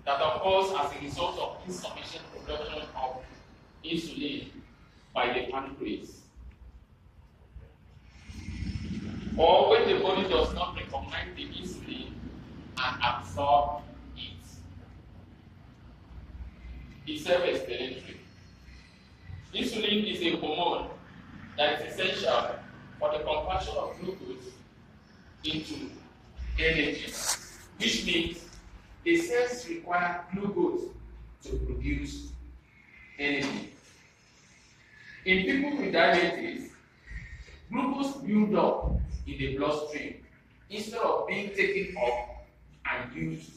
that occurs as a result of insufficient production of insulin by the pancreas, or when the body does not recognize the insulin and absorb it. It's self-explanatory. Insulin is a hormone that is essential for the conversion of glucose into energy, which means the cells require glucose to produce energy. In people with diabetes, glucose builds up in the bloodstream instead of being taken up and used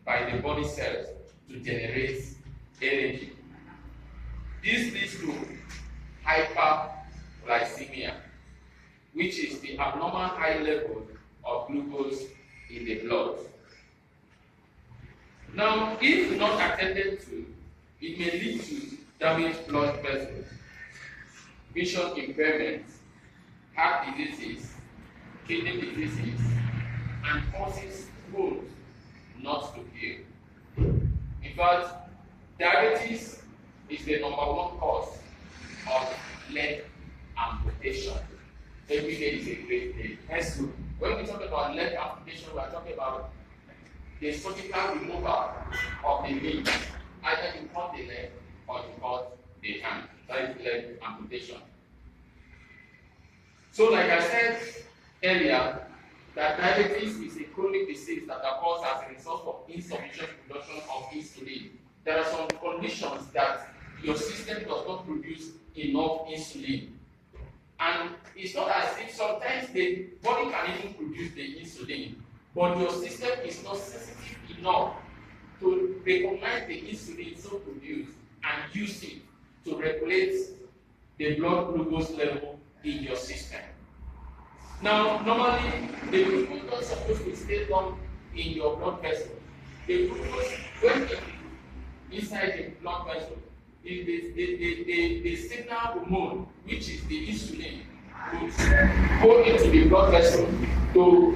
by the body cells to generate energy. This leads to hyperglycemia, which is the abnormal high level of glucose in the blood. Now, if not attended to, it may lead to damaged blood vessels, vision impairment, heart diseases, kidney diseases, and causes bones not to heal. In fact, diabetes is the number one cause of leg amputation. Every day is a great day. Hence, when we talk about leg amputation, we are talking about the surgical removal of the limb. Either you cut the leg or you cut the hand. That is leg amputation. So, like I said earlier, that diabetes is a chronic disease that occurs as a result of insufficient production of insulin. There are some conditions that your system does not produce enough insulin. And it's not as if sometimes the body can even produce the insulin, but your system is not sensitive enough to recognize the insulin so produced and use it to regulate the blood glucose level in your system. Now, normally, the glucose is not supposed to stay long in your blood vessel. The glucose, when it is inside the blood vessel, the signal hormone, which is the insulin, will go into the blood vessel to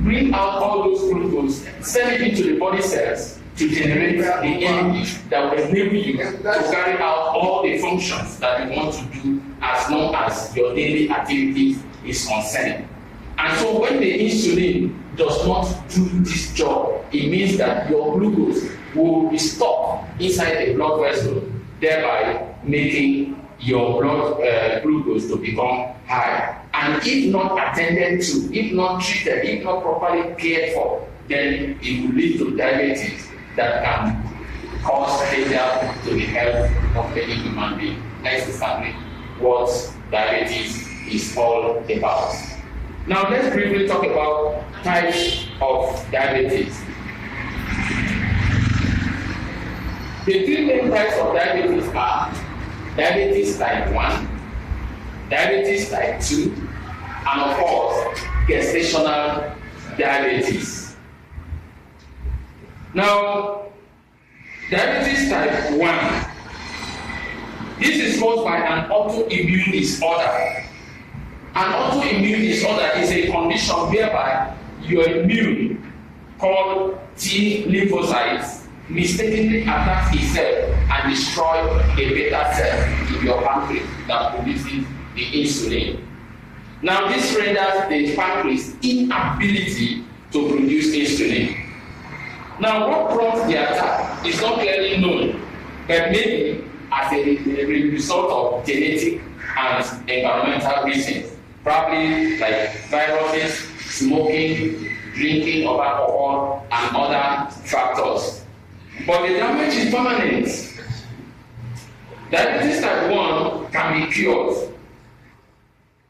bring out all those glucose, send it into the body cells to generate the energy that will enable you to carry out all the functions that you want to do as long as your daily activities is concerned. And so when the insulin does not do this job, it means that your glucose will be stuck inside the blood vessel, thereby making your blood glucose to become high. And if not attended to, if not treated, if not properly cared for, then it will lead to diabetes that can cause danger to the health of any human being. That's exactly what diabetes is all about. Now let's briefly talk about types of diabetes. The three main types of diabetes are diabetes type 1, diabetes type 2, and of course, gestational diabetes. Now, diabetes type 1, this is caused by an autoimmune disorder. An autoimmune disorder is a condition whereby your immune, called T lymphocytes, mistakenly attacks itself and destroys a beta cell in your pancreas that produces the insulin. Now, this renders the pancreas inability to produce insulin. Now, what prompts the attack is not clearly known, but maybe as a result of genetic and environmental reasons, probably like viruses, smoking, drinking of alcohol, and other factors. But the damage is permanent. Diabetes type 1 can be cured.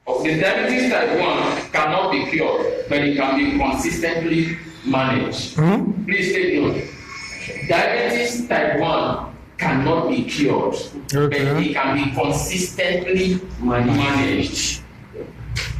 The diabetes type 1 cannot be cured, but it can be consistently managed. Please take note. Diabetes type 1 cannot be cured, but it can be consistently managed.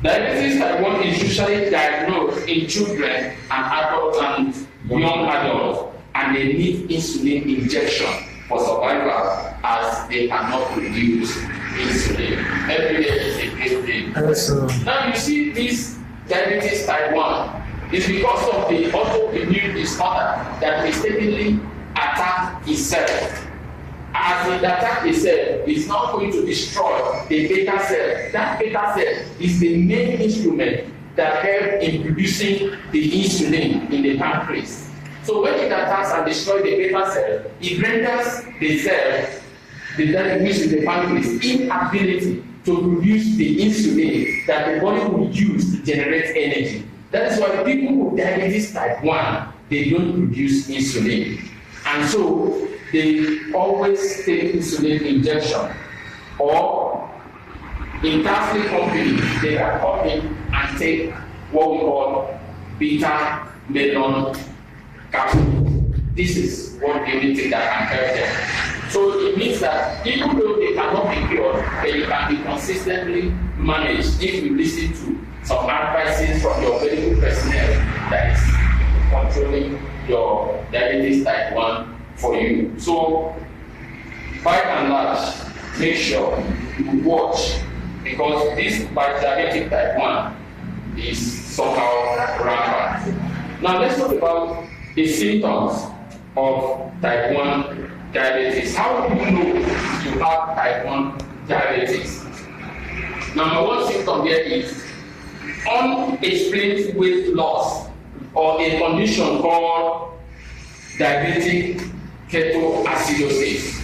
Diabetes type 1 is usually diagnosed in children and adults and young adults, and they need insulin injection for survival as they cannot produce insulin. Every day is a great day. Now you see this diabetes type 1 is because of the autoimmune disorder that mistakenly itself. As it attacks the cell, it's now going to destroy the beta cell. That beta cell is the main instrument that helps in producing the insulin in the pancreas. So when it attacks and destroys the beta cell, it renders the cell, which is the pancreas, inability to produce the insulin that the body will use to generate energy. That is why people with diabetes type 1, they don't produce insulin. And so they always take insulin injection, or in Catholic company, they are come in and take what we call beta melon capsule. This is what the only thing that can help them. So it means that even though they cannot be cured, they can be consistently managed if you listen to some advices from your medical personnel that is controlling your diabetes type 1 for you. So by and large, make sure you watch, because this by diabetic type 1 is somehow rampant. Now let's talk about the symptoms of type 1 diabetes. How do you know you have type 1 diabetes? Number one symptom here is unexplained weight loss, or a condition called diabetic ketoacidosis.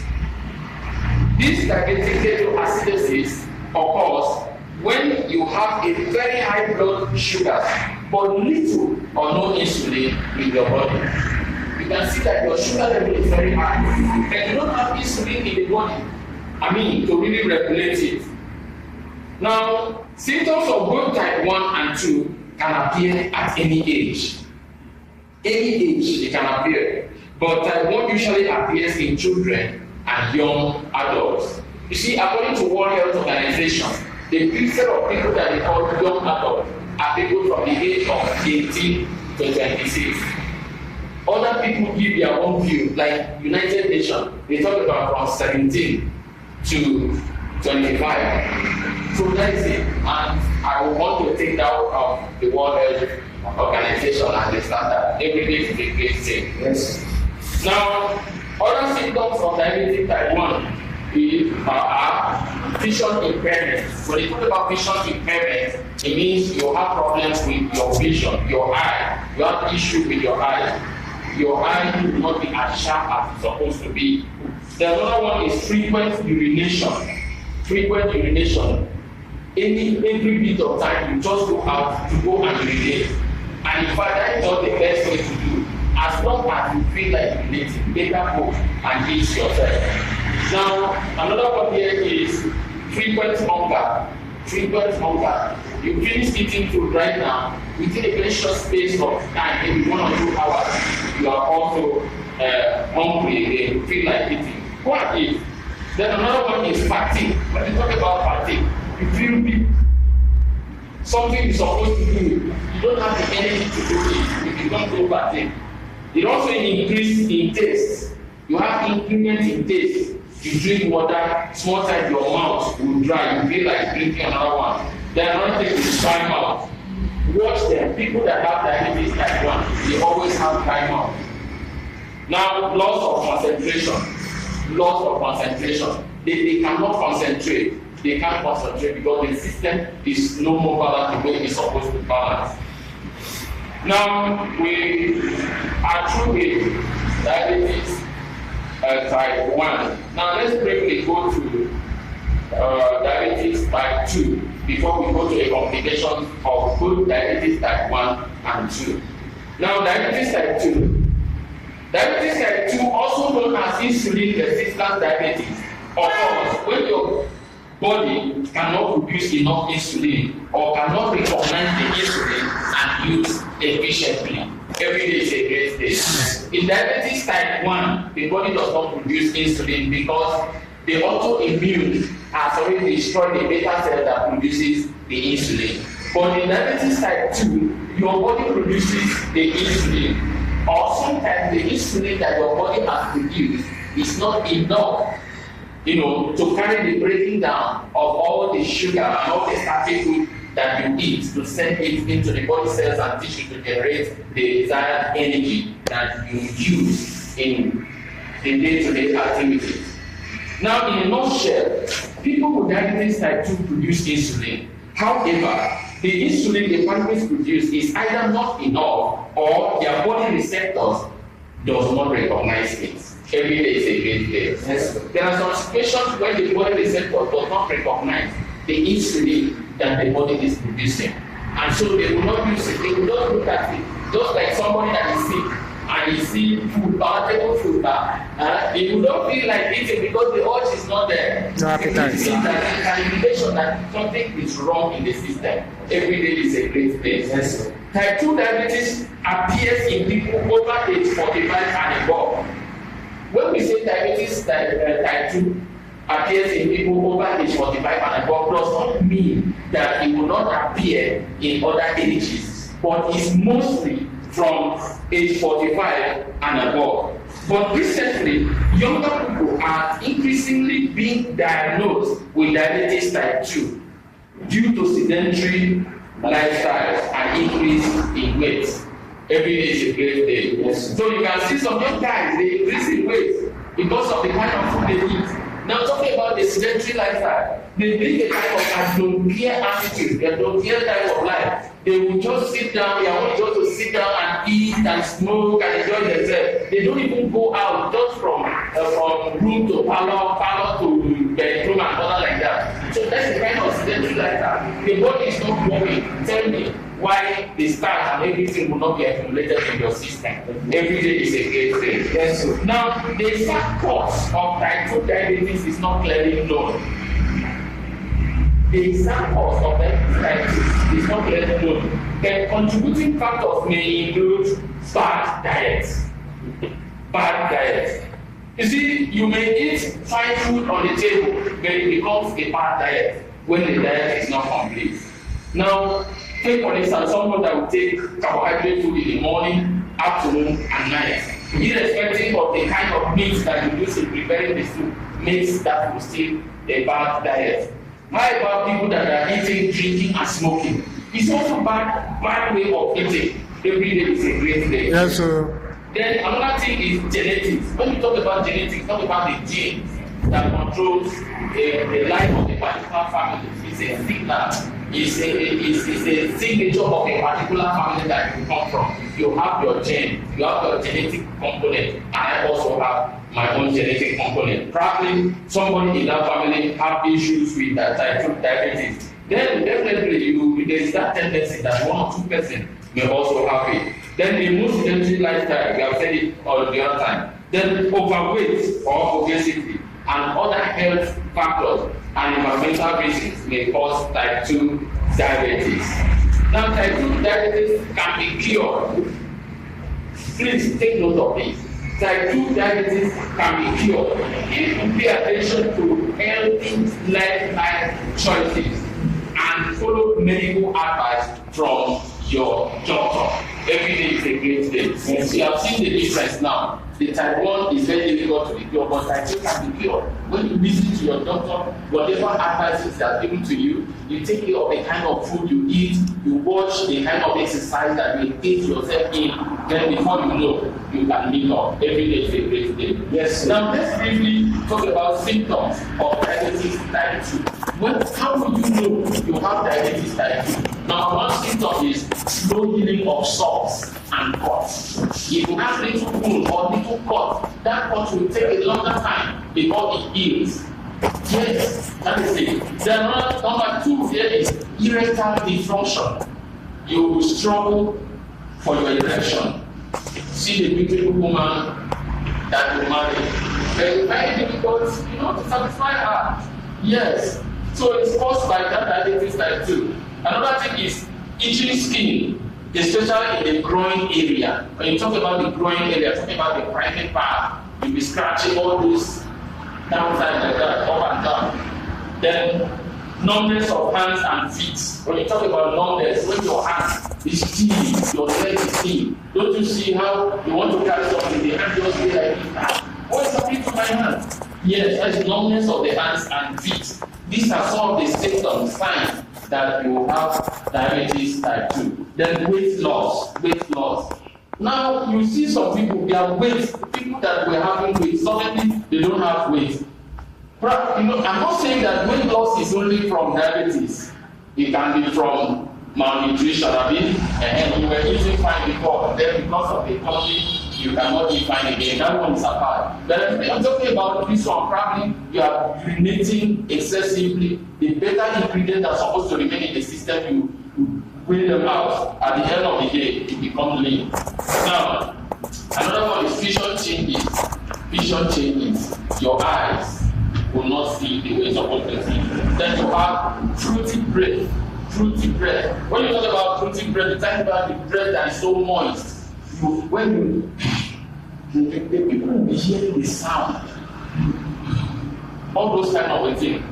This diabetic ketoacidosis occurs when you have a very high blood sugar but little or no insulin in your body. You can see that your sugar level is very high and you don't have insulin in the body, to really regulate it. Now, symptoms of both type 1 and 2 can appear at any age. Any age it can appear. But type 1 usually appears in children and young adults. You see, according to World Health Organization, the percent of people that they call young adults are people from the age of 18 to 26. Other people give their own view, like United Nations, they talk about from 17 to 25. So that is it. And I want to take that out of the World Health Organization and the standard. Every day is a great thing. Yes. Now, other symptoms of diabetes type 1 are vision impairment. When you talk about vision impairment, it means you have problems with your vision, your eye. You have issue with your eye. Your eye will not be as sharp as it's supposed to be. The other one is frequent urination. Frequent urination. Every bit of time you just go out to go and urinate. And in fact, that is not the best way to do. As long as you feel like urinating, better go and eat yourself. Now, another one here is frequent hunger. Frequent hunger. You finish eating food right now, within a very short space of time, maybe 1 or 2 hours, you are also hungry again, you feel like eating. Go and eat. Then another one is fatigue. When you talk about fatigue, you feel weak. Something you're supposed to do, you don't have the energy to do it if you don't go fatigue. It also increases in taste. You have increment in taste. You drink water, small time your mouth will dry. You feel like drinking another one. Then another thing is dry mouth. Watch them. People that have diabetes type 1, they always have dry mouth. Now, loss of concentration. Loss of concentration. They cannot concentrate. They can't concentrate because the system is no more balanced the way it's supposed to balance. Now, we are through with diabetes type 1. Now, let's briefly go to diabetes type 2 before we go to a complication of both diabetes type 1 and 2. Now, diabetes type 2. Diabetes type 2, also known as insulin resistant diabetes, occurs when your body cannot produce enough insulin or cannot recognize the insulin and use efficiently. Every day is a great day. In diabetes type 1, the body does not produce insulin because the autoimmune has already destroyed the beta cell that produces the insulin. But in diabetes type 2, your body produces the insulin. Or sometimes the insulin that your body has produced is not enough, to carry the breaking down of all the sugar and all the starchy food that you eat to send it into the body cells and tissue to generate the desired energy that you use in in day-to-day activities. Now, in a nutshell, people with diabetes type 2 produce insulin. However, the insulin the pancreas produce is either not enough or their body receptors does not recognize it. Every day is a great day. Yes. There are some situations when the body receptor does not recognize the insulin that the body is producing. And so they will not use it, they will not look at it. Just like somebody that is sick and you see food, palatable food, they will not feel like eating because the urge is not there. No appetite. It means that it's an indication that something is wrong in the system. Every day is a great day. Yes. Type 2 diabetes appears in people over age 45 and above. When we say diabetes type 2 appears in people over age 45 and above, does not mean that it will not appear in other ages, but it's mostly from age 45 and above. But recently, younger people are increasingly being diagnosed with diabetes type 2 due to sedentary lifestyles and increase in weight. Every day is a great day. Yes. So you can see some young guys, they increase in weight because of the kind of food they eat. Now talking about the sedentary lifestyle, they bring a kind of I don't care attitude, they don't care type of life. They will just sit down, they want just to sit down and eat and smoke and enjoy themselves. They don't even go out just from room to parlor to bedroom and all like that. So that's the kind of sedentary lifestyle. The body is not working. Tell me why the start and everything will not be accumulated in your system. Every day is a great day. Yes. Now, the exact cause of type 2 diabetes is not clearly known. The exact cause of diabetes is not clearly known. The contributing factors may include bad diet. Bad diet. You see, you may eat fine food on the table, but it becomes a bad diet when the diet is not complete. Now, take for instance someone that will take carbohydrate food in the morning, afternoon, and night. Irrespective of the kind of meat that you use in preparing the soup, makes that will still a bad diet. How about people that are eating, drinking, and smoking? It's also bad way of eating. Every day is a great day. Yes, sir. Then another thing is genetics. When you talk about genetics, talk about the genes that controls the life of a particular family. It's a signal. It's a signature of a particular family that you come from. You have your gene, you have your genetic component, and I also have my own genetic component. Probably somebody in that family have issues with that type 2 diabetes. Then definitely there's that tendency that 1 or 2 persons may also have it. Then the most sedentary lifestyle, we have said it all the other time. Then overweight or obesity and other health factors and environmental reasons may cause type 2 diabetes. Now, type 2 diabetes can be cured. Please take note of this. Type 2 diabetes can be cured if you pay attention to healthy lifestyle choices and follow medical advice from your doctor. Every day is a great day. Yes. You have seen the difference now. The type 1 is very difficult to be cured, but type 2 can be cured. When you listen to your doctor, whatever advices they are given to you, you take care of the kind of food you eat, you watch the kind of exercise that you engage yourself in, then before you know, you can live up. Every day is a great day. Yes. Now let's briefly talk about symptoms of diabetes type 2. How will you know you have diabetes type 2? Now, one symptom is slow healing of sores and cuts. If you have little wound or little cut, that cut will take a longer time before it heals. Yes, that is it. Then number 2 here is erectile dysfunction. You will struggle for your erection. See the beautiful woman that you marry. It's very difficult, to satisfy her. Yes. So it's caused by that diabetes type 2. Another thing is itching skin, especially in the groin area. When you talk about the groin area, talking about the private part, you'll be scratching all those downside like that, up and down. Then numbness of hands and feet. When you talk about numbness, when your hands is stiff, your leg is stiff. Don't you see how you want to carry something, the hand just be like this? What is happening to my hand? Yes, that's numbness of the hands and feet. These are some of the symptoms, signs that you have diabetes type 2. Then weight loss. Now, you see some people, their weight, people that were having having weight, suddenly they don't have weight. I'm not saying that weight loss is only from diabetes. It can be from malnutrition. And you were eating fine before, then because of the economy, you cannot eat fine again. That one is apart. But I'm talking about this one, probably you are urinating excessively. The better ingredients are supposed to remain in the system, you weigh them out. At the end of the day, it becomes lean. Now, another one is vision changes. Vision changes. Your eyes will not see the way it's supposed to see. Then you have fruity bread. Fruity bread. When you talk about fruity bread, you talk about the bread that is so moist. When the people will be hearing the sound. All those kind of things.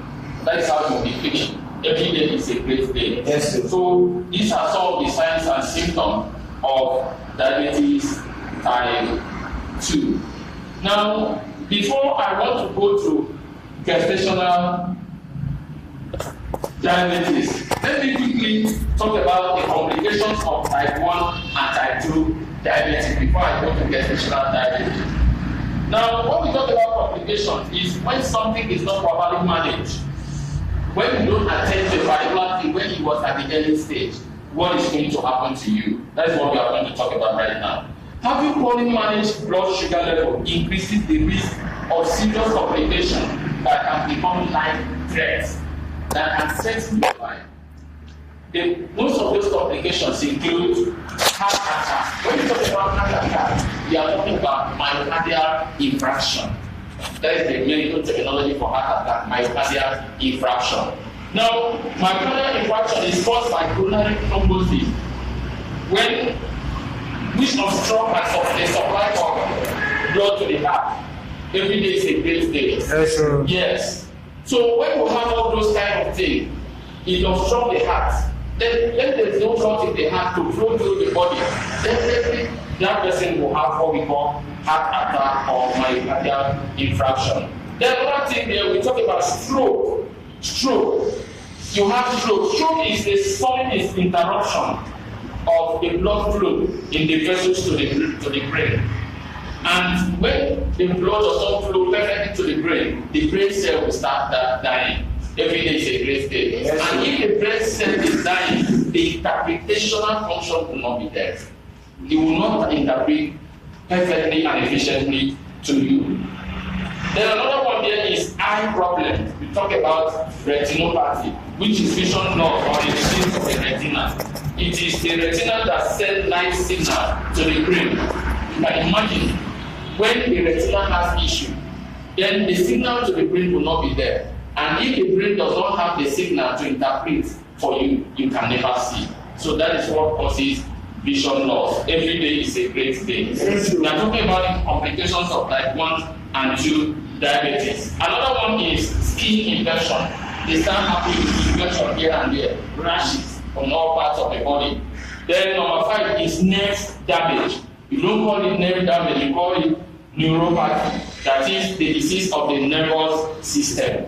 That is how you'll be feeling. Every day is a great day. Yes, sir. So these are some of the signs and symptoms of diabetes type 2. Now, before I want to go to gestational diabetes, let me quickly talk about the complications of type 1 and type 2 diabetes before I go to gestational diabetes. Now, when we talk about complications, is when something is not properly managed. When you don't attend to a particular thing when it was at the early stage, what is going to happen to you? That's what we are going to talk about right now. Having poorly managed blood sugar level increases the risk of serious complications that can become life threats that can threaten your life. Most of those complications include heart attack. When you talk about heart attack, we are talking about myocardial infarction. That is the medical terminology for heart attack, myocardial infarction. Now, myocardial infarction is caused by coronary thrombosis, which obstructs the supply of blood to the heart. Every day is a great day. Yes, yes. So when you have all those kind of things, it obstructs the heart. Then there is no blood in the heart to flow through the body. Definitely, that person will have what we call heart attack or myocardial infarction. Then another thing there, we talk about stroke. Stroke. You have stroke. Stroke is the sudden interruption of the blood flow in the vessels to the brain. And when the blood does not flow perfectly to the brain cell will start dying. Every day is a great day. Yes. And if the brain cell is dying, the interpretational function will not be there. It will not interpret perfectly and efficiently to you. Then another one there is eye problem. We talk about retinopathy, which is vision loss or the disease of the retina. It is the retina that sends light signal to the brain. You can imagine when the retina has issue, then the signal to the brain will not be there. And if the brain does not have the signal to interpret for you, you can never see. So that is what causes vision loss. Every day is a great day. We are talking about the complications of type 1 and 2 diabetes. Another one is skin infection. They start having infection here and there, rashes on all parts of the body. Then number 5 is nerve damage. You don't call it nerve damage, you call it neuropathy. That is the disease of the nervous system.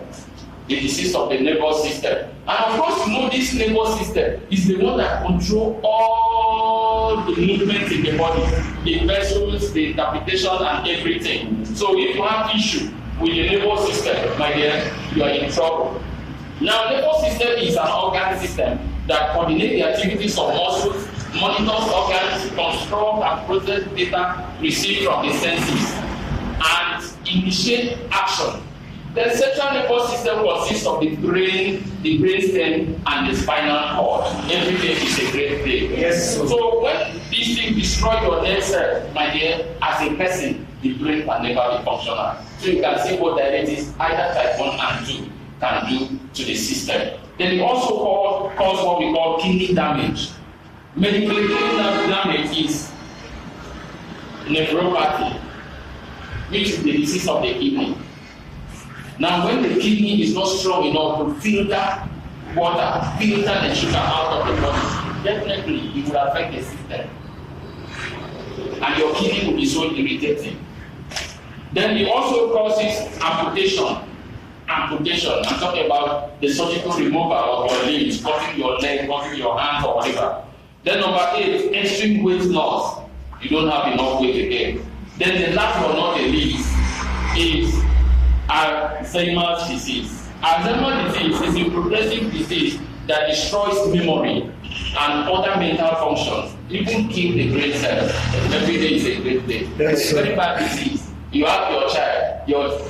The disease of the nervous system. And of course, you know this nervous system is the one that controls all the movements in the body, the vessels, the interpretation, and everything. So if you have issue with the nervous system, my dear, you are in trouble. Now, nervous system is an organ system that coordinates the activities of muscles, monitors organs, construct and process data received from the senses, and initiate action. The central nervous system consists of the brain, the brainstem, and the spinal cord. Every day is a great day. Yes. So when these things destroy your nerve cells, my dear, as a person, the brain can never be functional. So you can see what diabetes, either type 1 and 2, can do to the system. Then it also cause what we call kidney damage. Medically, kidney damage is nephropathy, which is the disease of the kidney. Now, when the kidney is not strong enough to filter water, filter the sugar out of the body, definitely it will affect the system. And your kidney will be so irritated. Then it also causes amputation. Amputation, I'm talking about the surgical removal of your limbs, cutting your leg, cutting your hands, or whatever. Then number 8, extreme weight loss. You don't have enough weight again. Then the last but not the least Alzheimer's disease. Alzheimer's disease is a progressive disease that destroys memory and other mental functions, even kill the brain cells. Every day is a great day. It's a very bad disease. You have your child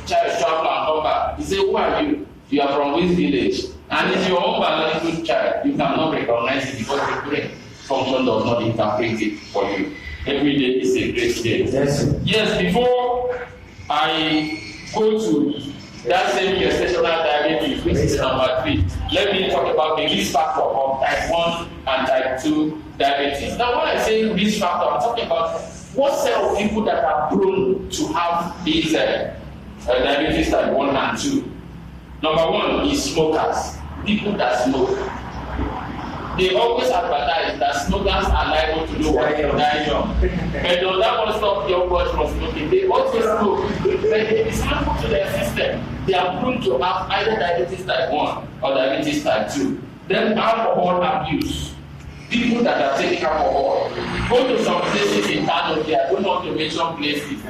travel and come back. You say, who are you? You are from which village? And it's your own biological child. You cannot recognize it because the brain function does not interpret it for you. Every day is a great day. Yes, before I go to that same gestational diabetes, which is number 3, let me talk about the risk factor of type 1 and type 2 diabetes. Now, when I say risk factor, I'm talking about what set of people that are prone to have these diabetes type 1 and 2. Number 1 is smokers, people that smoke. They always advertise that smokers are liable to do what? Die young. But does that one stop your body from smoking? They also smoke, but it's harmful to their system. They are prone to have either diabetes type 1 or diabetes type 2. Then alcohol abuse. People that are taking alcohol. Go to some places in Kano, I don't want to mention places.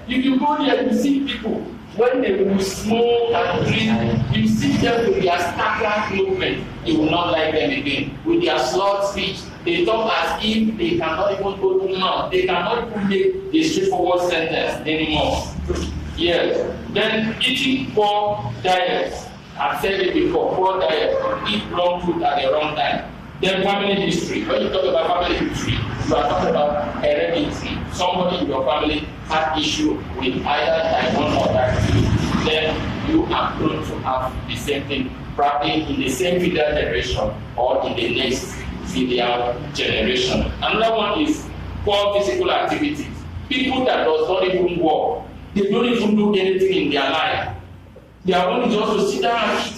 If you go there, you see people, when they will smoke and drink, you see them with their stagnant movement. You will not like them again. With their slurred speech, they talk as if they cannot even go to mouth. They cannot even make a straightforward sentence anymore. Yes. Then eating poor diet. I've said it before, poor diet. Eat wrong food at the wrong time. Then family history. When you talk about family history, you are talking about heredity. Somebody in your family had issue with either type 1 or type 2. Then you are prone to have the same thing, probably in the same filial generation or in the next filial generation. Another one is poor physical activities. People that does not even walk, they don't even do anything in their life. They are only just to sit down and eat.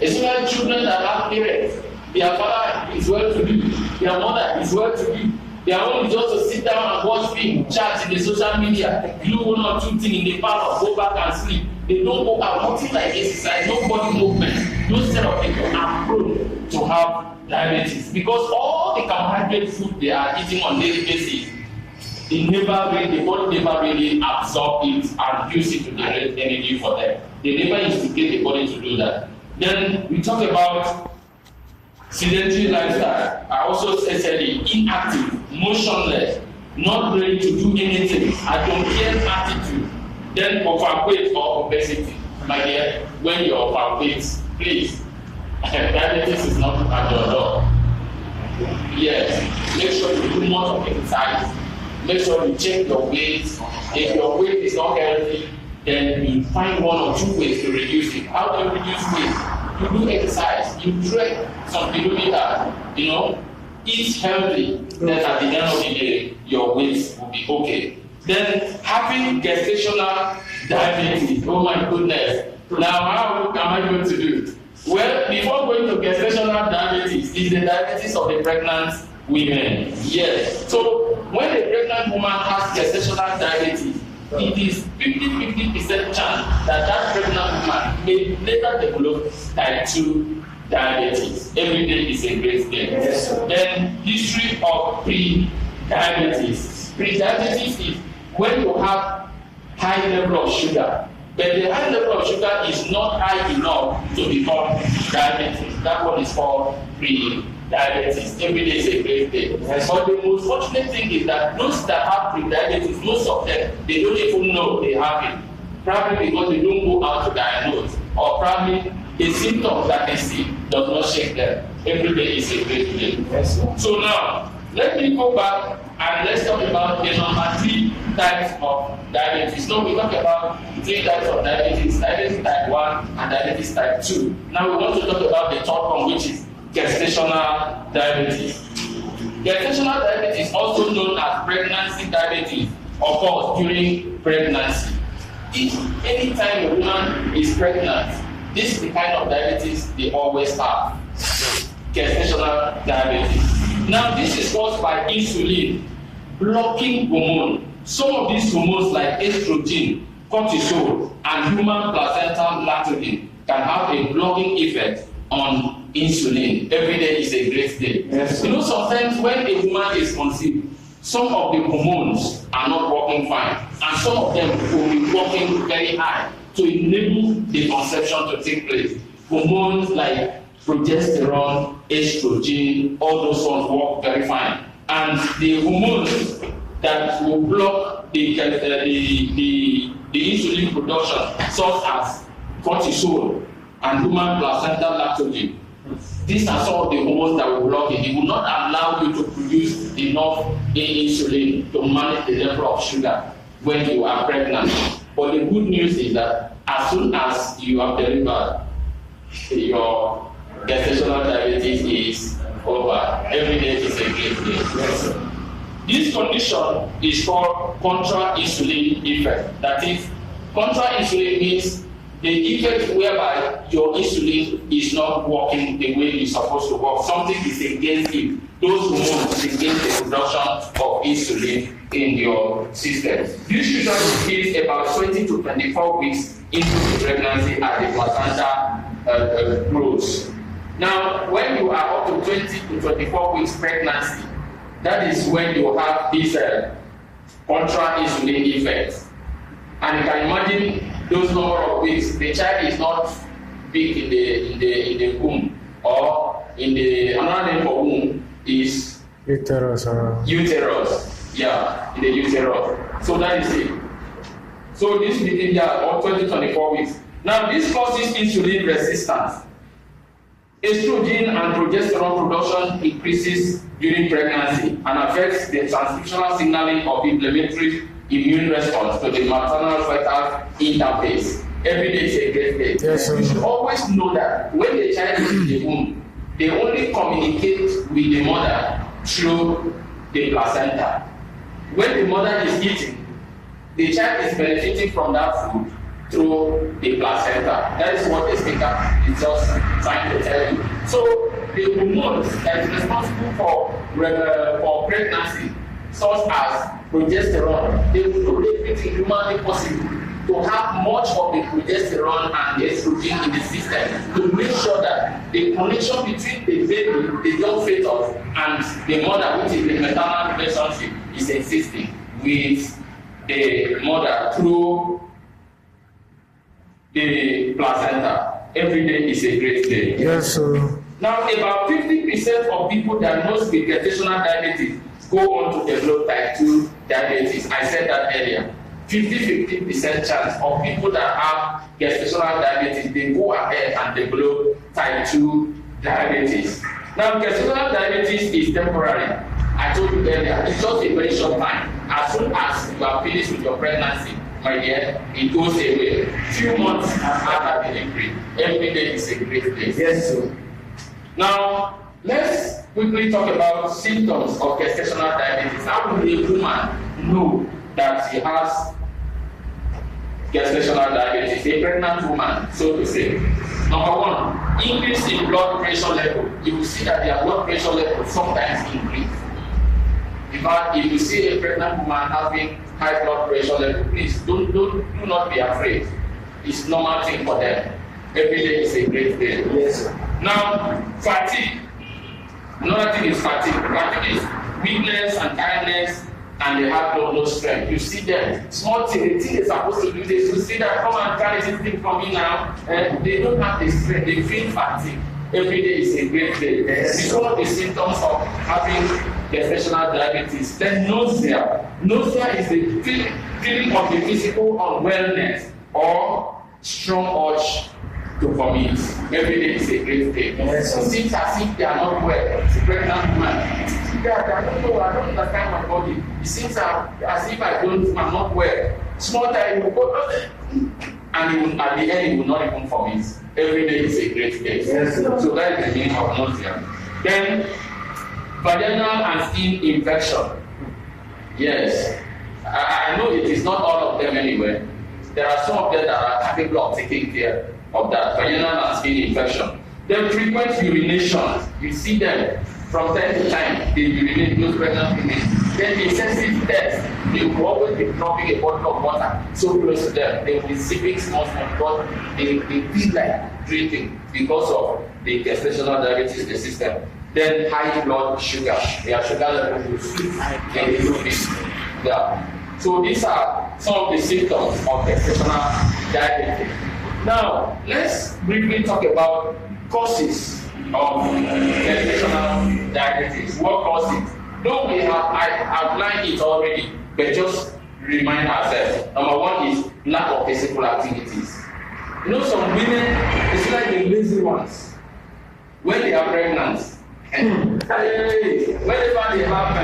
Especially children that have parents. Their father is well to do, their mother is well to do. They are only just to sit down and watch film, chat in the social media, do 1 or 2 things in the parlor, go back and sleep. They don't go out, nothing like exercise, no body movement. Those set of people are prone to have diabetes because all the carbohydrate food they are eating on daily basis, the body never really absorb it and use it to generate energy for them. They never instigate the body to do that. Then we talk about sedentary lifestyle. I also said inactive, motionless, not ready to do anything. I don't care attitude. Then overweight or obesity. My dear, when you're overweight, please, diabetes is not at your door. Yes, make sure you do more of exercise. Make sure you check your weight. If your weight is not healthy, then you find 1 or 2 ways to reduce it. How do you reduce weight? You do exercise, you trek some kilometers, eat healthy, then at the end of the day, your weight will be okay. Then having gestational diabetes, oh my goodness. Now how am I going to do it? Well, before going to gestational diabetes, is the diabetes of the pregnant women. Yes. So when a pregnant woman has gestational diabetes, it is 50% chance that pregnant woman may later develop type 2 diabetes. Every day is a great day. Yes. Then history of pre-diabetes. Pre-diabetes is when you have high level of sugar, but the high level of sugar is not high enough to become diabetes. That one is called pre-diabetes. Every day is a great day. Yes. But the most fortunate thing is that those that have pre-diabetes, most of them, they don't even know they have it. Probably because they don't go out to diagnose, or probably the symptoms that they see does not shake them. Every day is a great day. Yes. So now, let me go back and let's talk about the number 3 types of diabetes. So we talk about 3 types of diabetes: diabetes type 1 and diabetes type 2. Now we want to talk about the third one, which is gestational diabetes. Gestational diabetes is also known as pregnancy diabetes, occurs during pregnancy. Anytime a woman is pregnant, this is the kind of diabetes they always have. Gestational diabetes. Now this is caused by insulin blocking hormone. Some of these hormones like estrogen, cortisol, and human placental lactogen can have a blocking effect on insulin. Every day is a great day. Yes. Sometimes when a woman is conceived, some of the hormones are not working fine, and some of them will be working very high to enable the conception to take place. Hormones like progesterone, estrogen, all those ones work very fine. And the hormones that will block the insulin production, such as cortisol and human placental lactogen. These are some of the hormones that will block it. It will not allow you to produce enough insulin to manage the level of sugar when you are pregnant. But the good news is that as soon as you have delivered, your gestational diabetes is over. Every day is a great day. Yes. This condition is called contra-insulin effect. That is, contra-insulin means the effect whereby your insulin is not working the way it's supposed to work. Something is against it. Those hormones against the production of insulin in your system. This usually begins about 20 to 24 weeks into the pregnancy as the placenta grows. Now, when you are up to 20 to 24 weeks pregnancy, that is when you have this contra-insulin effect. And you can imagine those number of weeks, the child is not big in the womb, or in the another name for womb is uterus. Uterus, yeah, in the uterus. So that is it. So this within or 20-24 weeks. Now this causes insulin resistance. Estrogen and progesterone production increases during pregnancy and affects the transcriptional signaling of inflammatory immune response to the maternal-fetal interface. Every day is a great day. Yes, you should always know that when the child is in the womb, they only communicate with the mother through the placenta. When the mother is eating, the child is benefiting from that food through the placenta. That is what the speaker is just trying to tell you. So the hormones that is responsible for pregnancy, such as progesterone, they will do everything humanly possible to have much of the progesterone and the estrogen in the system to make sure that the connection between the baby, the young fetus, and the mother, which is the maternal relationship, is existing with the mother through the placenta. Every day is a great day. Yes, sir. Now, about 50% of people diagnosed with gestational diabetes go on to develop type 2 diabetes. I said that earlier. 50% chance of people that have gestational diabetes, they go ahead and develop type 2 diabetes. Now, gestational diabetes is temporary. I told you earlier, it's just a very short time. As soon as you are finished with your pregnancy, my dear, it goes away. Few months after delivery, every day is a great day. Yes, sir. Now, let's quickly talk about symptoms of gestational diabetes. How will a woman know that she has gestational diabetes? A pregnant woman, so to say. Number one, increase in blood pressure level. You will see that their blood pressure level sometimes increase. In fact, if you see a pregnant woman having high blood pressure level, please do not be afraid. It's normal thing for them. Every day is a great day. Yes, sir. Now, fatigue. Another thing is fatigue. Fatigue is weakness and tiredness, and they have no strength. You see them, small thing, the thing they're supposed to do this, you see that, come and carry this thing from me now, and they don't have the strength, they feel fatigue. Every day is a great day. It's one of the symptoms of having gestational diabetes. Then nausea. Nausea is the feeling of the physical unwellness or strong urge to vomit. Every day is a great day. Yes. It seems as if they are not well. It's a pregnant woman. I don't know, I don't understand my body. It seems as if I'm not well. Small time, you go, and at the end, you will not even vomit. Every day is a great day. Yes. So that is the meaning of nausea. Then, vaginal and skin infection. Yes. I know it is not all of them anyway. There are some of them that are capable of taking care of that, vaginal and skin infection. Then frequent urination. You see them from time to time, they urinate, those pregnant women. Then the excessive test, they will always be dropping a bottle of water so close to them. They will be sipping small, but they feel like drinking because of the gestational diabetes in the system. Then high blood sugar. Their sugar level will increase. Yeah. So these are some of the symptoms of gestational diabetes. Now, let's briefly talk about causes of gestational diabetes. What causes? Though we have outlined it already, but just remind ourselves. Number one is lack of physical activities. You know, some women, it's like the lazy ones. When they are pregnant, whenever they have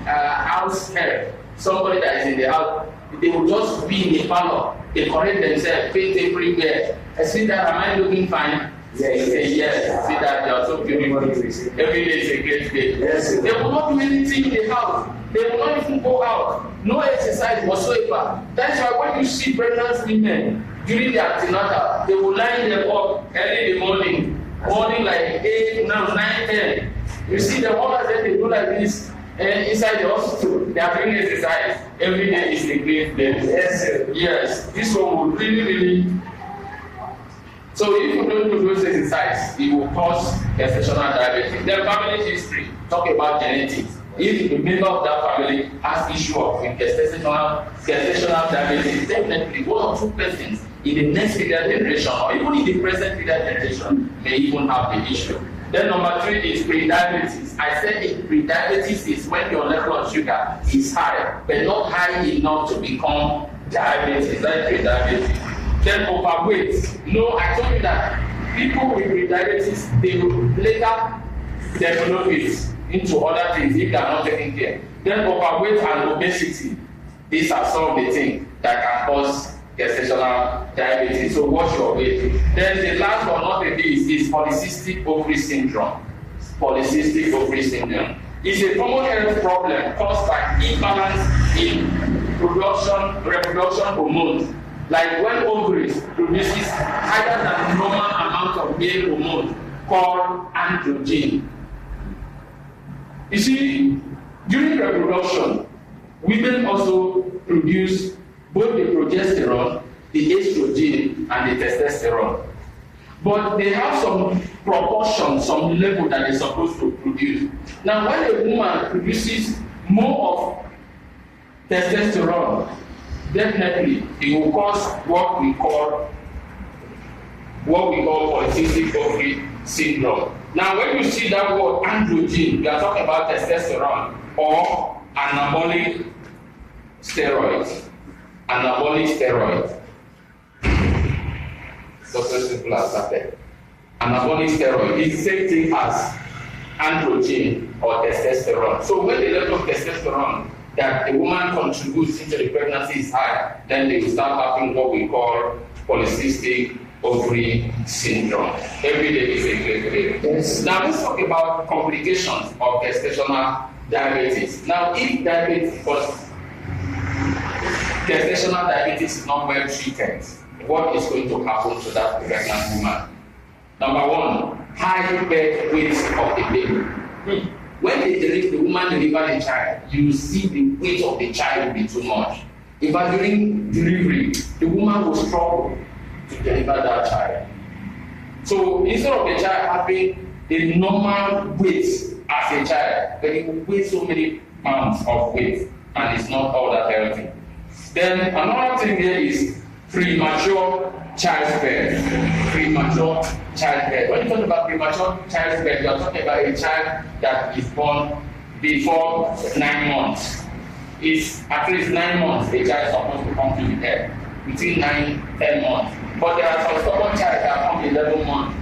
house help, somebody that is in the house, they will just be in the parlor. They correct themselves, paint everywhere. I see that, am I looking fine? Yes. Yes. See that, they are so beautiful. Every day is a great day. Yes. They will not do anything in the house. They will not even go out. No exercise whatsoever. That's why when you see pregnant women during the antenatal, they will line them up early in the morning like 8, 9, 10. You see the mothers that they do like this inside the hospital. They are doing exercise. Every day is a great day. Yes. This one will really. So if you don't do those exercises, it will cause gestational diabetes. Then family history, talk about genetics. If the member of that family has issue of gestational diabetes, definitely one or two persons in the next fetal generation or even in the present fetal generation may even have the issue. Then number 3 is pre-diabetes. I said pre-diabetes is when your level of sugar is high, but not high enough to become diabetes. That's pre-diabetes. Then overweight. No, I told you that people with pre-diabetes, they will later develop it into other things if they are not taking care. Then overweight and obesity. These are some of the things that can cause gestational diabetes. So watch your weight. Then the last but not the least is polycystic ovary syndrome. Polycystic ovary syndrome is a common health problem caused by imbalance in reproduction hormones. Like when ovaries produces higher than the normal amount of male hormone called androgen. You see, during reproduction, women also produce both the progesterone, the estrogen, and the testosterone. But they have some proportion, some level that they're supposed to produce. Now, when a woman produces more of testosterone, definitely it will cause what we call polycystic ovary syndrome. Now, when you see that word androgen, we are talking about testosterone or anabolic steroids. Anabolic steroids. So simple as that. Anabolic steroid is the same thing as androgen or testosterone. So when the level of testosterone that the woman contributes into the pregnancy is high, then they will start having what we call polycystic ovary syndrome. Every day is a great day. Yes. Now let's talk about complications of gestational diabetes. Now, if gestational diabetes is not well treated, what is going to happen to that pregnant woman? Number 1, high birth weight of the baby. When the woman delivers the child, you see the weight of the child will be too much. Even during delivery, the woman will struggle to deliver that child. So instead of the child having a normal weight as a child, but it will weigh so many pounds of weight, and it's not all that healthy. Then another thing here is premature childbirth. Premature childbirth. When you talk about premature childbirth, you are talking about a child that is born before 9 months. It's at least 9 months a child is supposed to come to the earth. Between 9-10 months. But there are some stubborn child that come 11 months.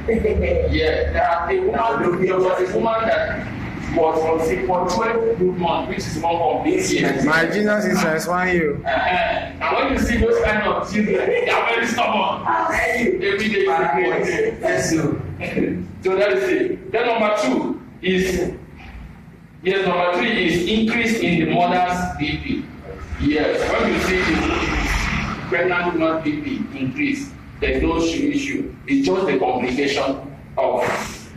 Yeah, there was a woman that was sick for 12 good months, which is one complete year. My genius is 1 year. And when you see those kind of children, they are very stubborn. Every day is a great day. Yes, sir. So that is it. Then number 2 is, number 3 is increase in the mother's BP. Yes, when you see the pregnant woman's BP increase, there's no issue. It's just the complication of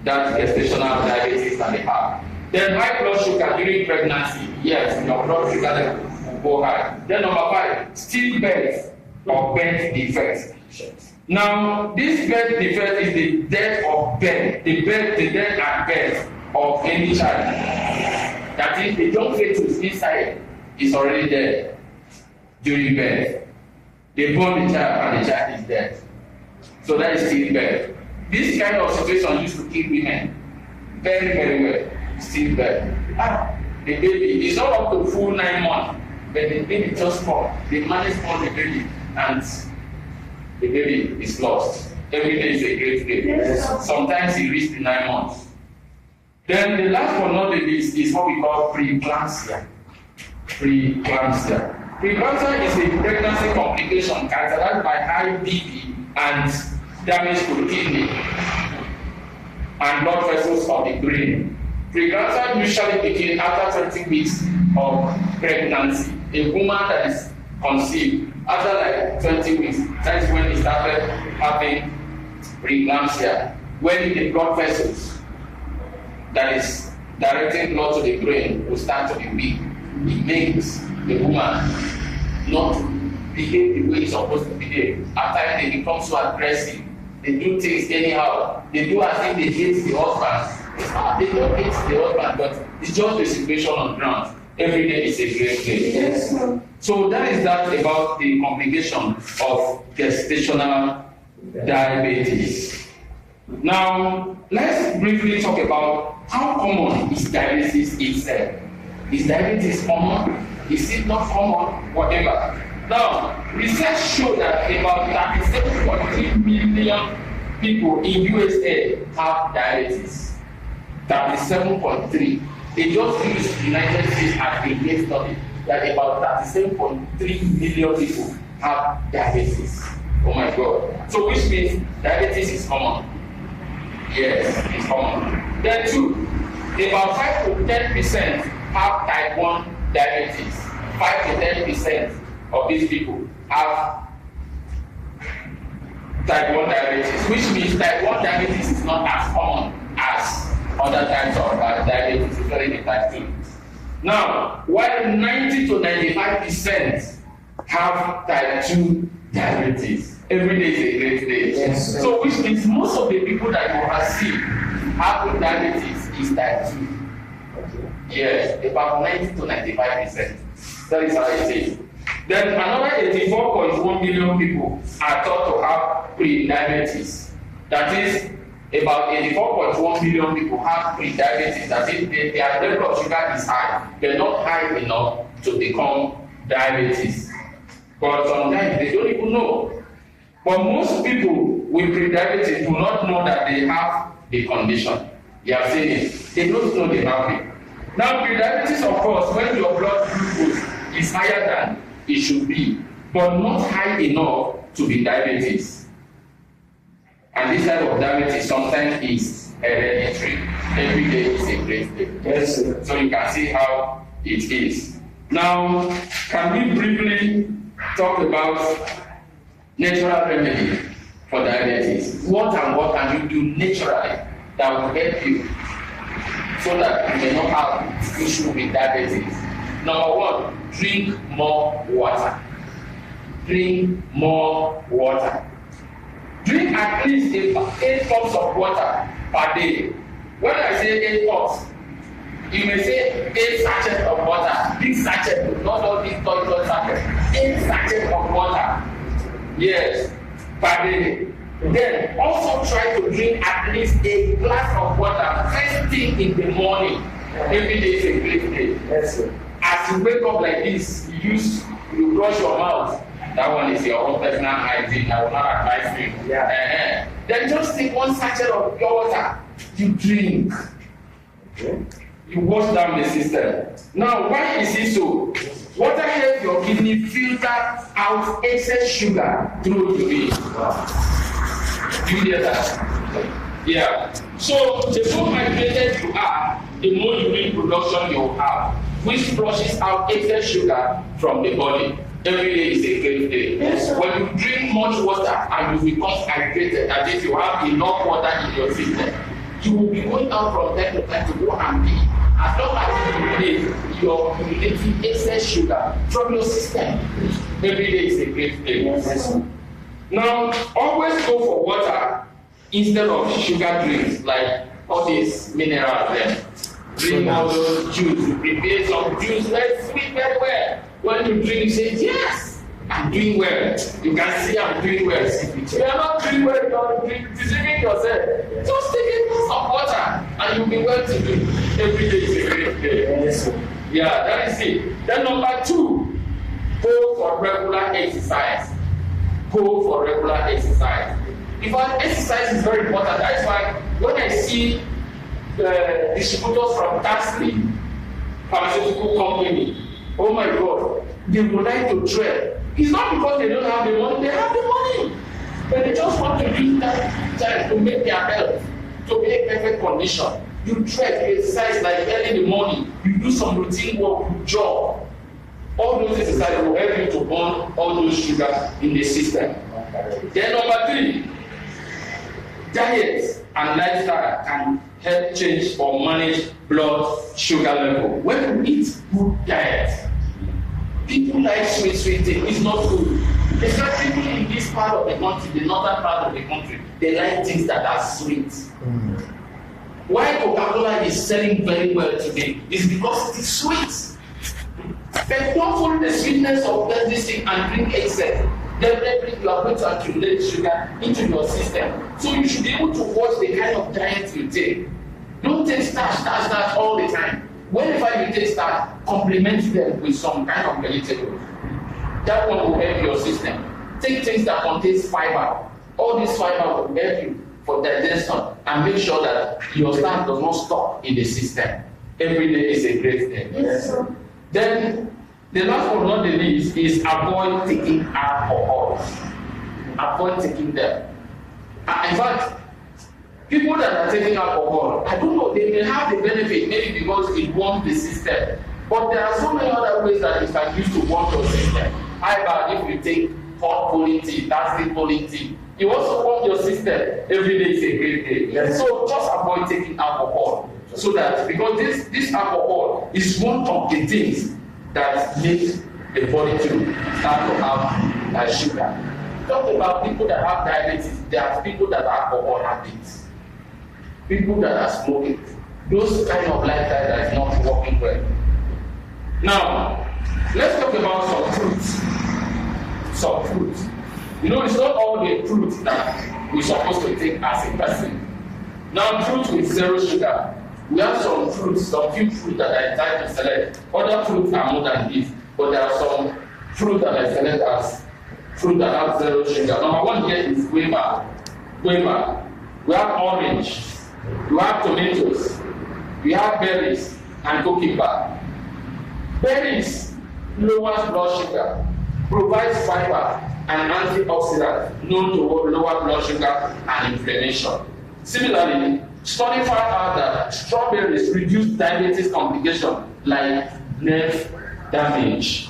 that gestational diabetes that they have. Then high blood sugar during pregnancy. Yes, your blood sugar level will go high. Then number 5, stillbirth or birth defects. Now, this birth defect is the death of birth, the death at birth of any child. That is, the young fetus inside is already dead during birth. They born the child and the child is dead. So that is stillbirth. This kind of situation used to kill women very, very well. Stillbirth. The baby is not up to full 9 months, but the baby just born. They manage on the baby and the baby is lost. Every day is a great day. Yes. Sometimes he reaches the 9 months. Then the last but not the least is what we call preeclampsia. Preeclampsia. Preeclampsia is a pregnancy complication characterized by high BP and damage to the kidney and blood vessels of the brain. Preeclampsia usually begins after 20 weeks of pregnancy. A woman that is conceived after like 20 weeks, that is when it started having preeclampsia, when the blood vessels that is directing blood to the brain will start to be weak. It makes the woman not behave the way it's supposed to behave. At times they become so aggressive. They do things anyhow. They do as if they hate the husband. It's not, they don't hate the husband, but it's just the situation on ground. Every day is a great day. Yes. So that is that about the complication of gestational diabetes. Now, let's briefly talk about how common is diabetes itself. Is diabetes common? Is it not common? Whatever. Now, research shows that about 37.3 million people in USA have diabetes. 37.3. They just used the United States as a case study that about 37.3 million people have diabetes. Oh my God. So which means diabetes is common. Yes, it's common. Then two, about 5 to 10% have type 1 diabetes. 5 to 10% of these people have type 1 diabetes, which means type 1 diabetes is not as common as other types of diabetes, especially the type 2. Now, while 90 to 95% have type 2 diabetes, every day is a great day. Yes, so, which means most of the people that you have seen have diabetes is type 2. Okay. Yes, about 90 to 95%. That is how it is. Then another 84.1 million people are thought to have pre-diabetes. That is, about 84.1 million people have pre-diabetes. That is, their level of sugar is high. They're not high enough to become diabetes. But sometimes they don't even know. But most people with pre-diabetes do not know that they have the condition. You have seen it. They don't know they have it. Now, pre-diabetes, of course, when your blood glucose is higher than it should be, but not high enough to be diabetes. And this type of diabetes sometimes is hereditary. Every day is a great day. Yes, sir. So you can see how it is. Now, can we briefly talk about natural remedy for diabetes? What can you do naturally that will help you so that you may not have issue with diabetes? Number one, drink more water. Drink more water. Drink at least 8 cups of water per day. When I say 8 cups, you may say 8 sachets of water. Big sachet, not all these toilet sachets. 8 sachets of water. Yes, per day. Then also try to drink at least a glass of water first thing in the morning. Every day is a great day. Yes, sir. As you wake up like this, you brush your mouth. That one is your own personal hygiene. I will not advise you. Yeah. Then just take 1 sachet of pure water. You drink. Okay. You wash down the system. Now, why is it so? Water helps your kidney filter out excess sugar through urine. Wow. You hear that? Yeah. So the more hydrated you are, the more urine production you will have, which flushes out excess sugar from the body. Every day is a great day. Yes, when you drink much water and you become hydrated, that is, you have enough water in your system, you will be going out from time to time to go and pee. As long as you're accumulating excess sugar from your system, every day is a great day. Yes. Now, always go for water instead of sugar drinks like all these minerals there. Drink all those juice. You prepare some juice, very sweet, very well. When you drink, you say, yes, I'm doing well. You can see I'm doing well. You are not doing well, you are deceiving yourself. Just take a glass of water and you'll be well to do. Every day is a great day. Yes. Yeah, that is it. Then number 2, go for regular exercise. Go for regular exercise. In fact, exercise is very important. That's why when I see distributors from Tasly pharmaceutical company, oh my God, they would like to trade. It's not because they don't have the money, they have the money. But they just want to use that time to make their health to be a perfect condition. You trade, you exercise like early in the morning, you do some routine work, you jog. All those exercises will help you to burn all those sugars in the system. Then number 3, diet and lifestyle can help change or manage blood sugar level. When you eat good diet, people like sweet things. It's not good. Especially people in this part of the country, the northern part of the country, they like things that are sweet. Why Coca-Cola is selling very well today is because it is sweet. But don't follow the sweetness of this thing and drink excess. Definitely you are going to accumulate sugar into your system. So you should be able to watch the kind of diet you take. Don't take starch all the time. Whenever you take starch, complement them with some kind of vegetable. That one will help your system. Take things that contain fiber. All this fiber will help you for digestion and make sure that your starch does not stop in the system. Every day is a great day. Yes, sir. Then the last but not the least is avoid taking alcohol. Avoid taking them. In fact, people that are taking alcohol, I don't know, they may have the benefit, maybe because it warms the system. But there are so many other ways that it can use to warm your system. How about if you take hot pulling tea, nasty pulling tea? You also warm your system. Every day is a great day. Yes. So just avoid taking alcohol. So that, because this alcohol is one of the things that makes the body to start to have sugar. Talk about people that have diabetes. There are people that have alcohol habits. People that are smoking. Those kind of lifestyle that is not working well. Now, let's talk about some fruits. Some fruits. You know, it's not all the fruits that we're supposed to take as a person. Now, fruits with zero sugar. We have some fruits, some few fruits that I try to select. Other fruits are more than this, but there are some fruits that I select as fruit that have zero sugar. Number 1 here is guava. We have orange. We have tomatoes. We have berries and cucumber. Berries lowers blood sugar, provides fiber and antioxidants known to lower blood sugar and inflammation. Similarly, studies found out that strawberries reduce diabetes complications like nerve damage.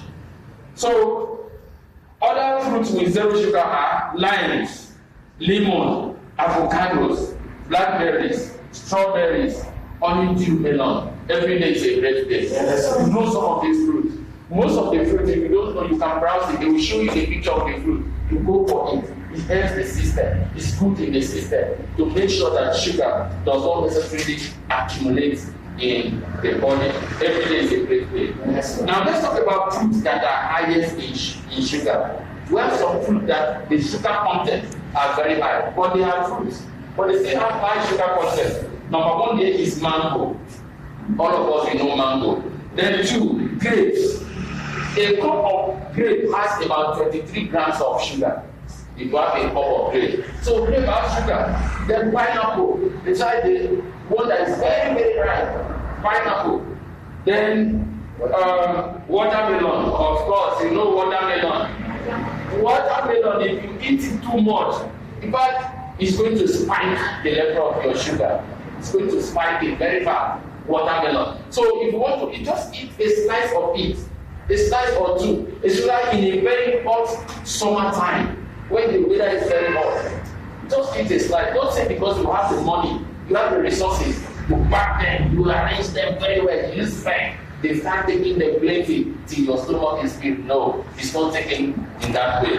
So, other fruits with zero sugar are limes, lemon, avocados, blackberries, strawberries, honeydew melon. Every day is a great day. Yes. You know some of these fruits. Most of the fruits, if you don't know, you can browse it. They will show you the picture of the fruit. You go for it. It helps the system. It's good in the system to make sure that sugar does not necessarily accumulate in the body. Every day is a great day. Yes. Now let's talk about fruits that are highest in sugar. We have some fruit that the sugar content are very high, but they are fruits. But they still have high sugar content. Number 1 there is mango. All of us we know mango. Then 2, grapes. A cup of grape has about 23 grams of sugar. If you have a cup of grape. So grape has sugar. Then pineapple. Beside the one that is very, very ripe. Pineapple. Then watermelon. Of course, you know watermelon. Watermelon, if you eat it too much, in fact, it's going to spike the level of your sugar. It's going to spike it very fast. Watermelon. So if you want to eat, just eat a slice of it. A slice or two. Especially in a very hot summertime when the weather is very hot. Just eat a slice. Don't say because you have the money, you have the resources, you pack them, you arrange them very well, you use strength. They start taking them plenty till your stomach is filled. No, it's not taken in that way.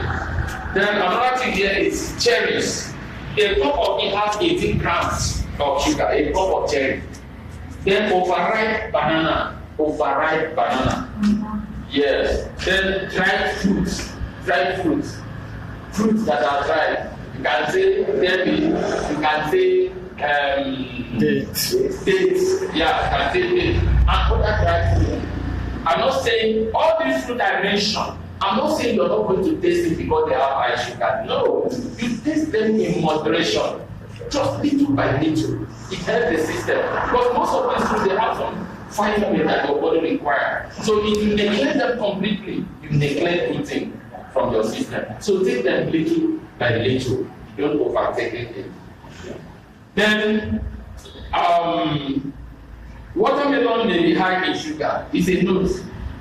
Then another thing here is cherries. A cup of it has 18 grams of sugar, a cup of cherry. Then overripe banana. Yes. Then dried fruits. Fruits that are dried. You can say dairy. You can say dates. Yeah, you can say dates. And other dried fruit. I'm not saying all these fruits I mentioned. I'm not saying you're not going to taste it because they have high sugar. No, you taste them in moderation, just little by little. It helps the system because most of these fruits they have some vitamins that your body requires. So if you neglect them completely, you neglect eating from your system. So take them little by little. Don't overtake it. Then watermelon may be high in sugar. It's a note.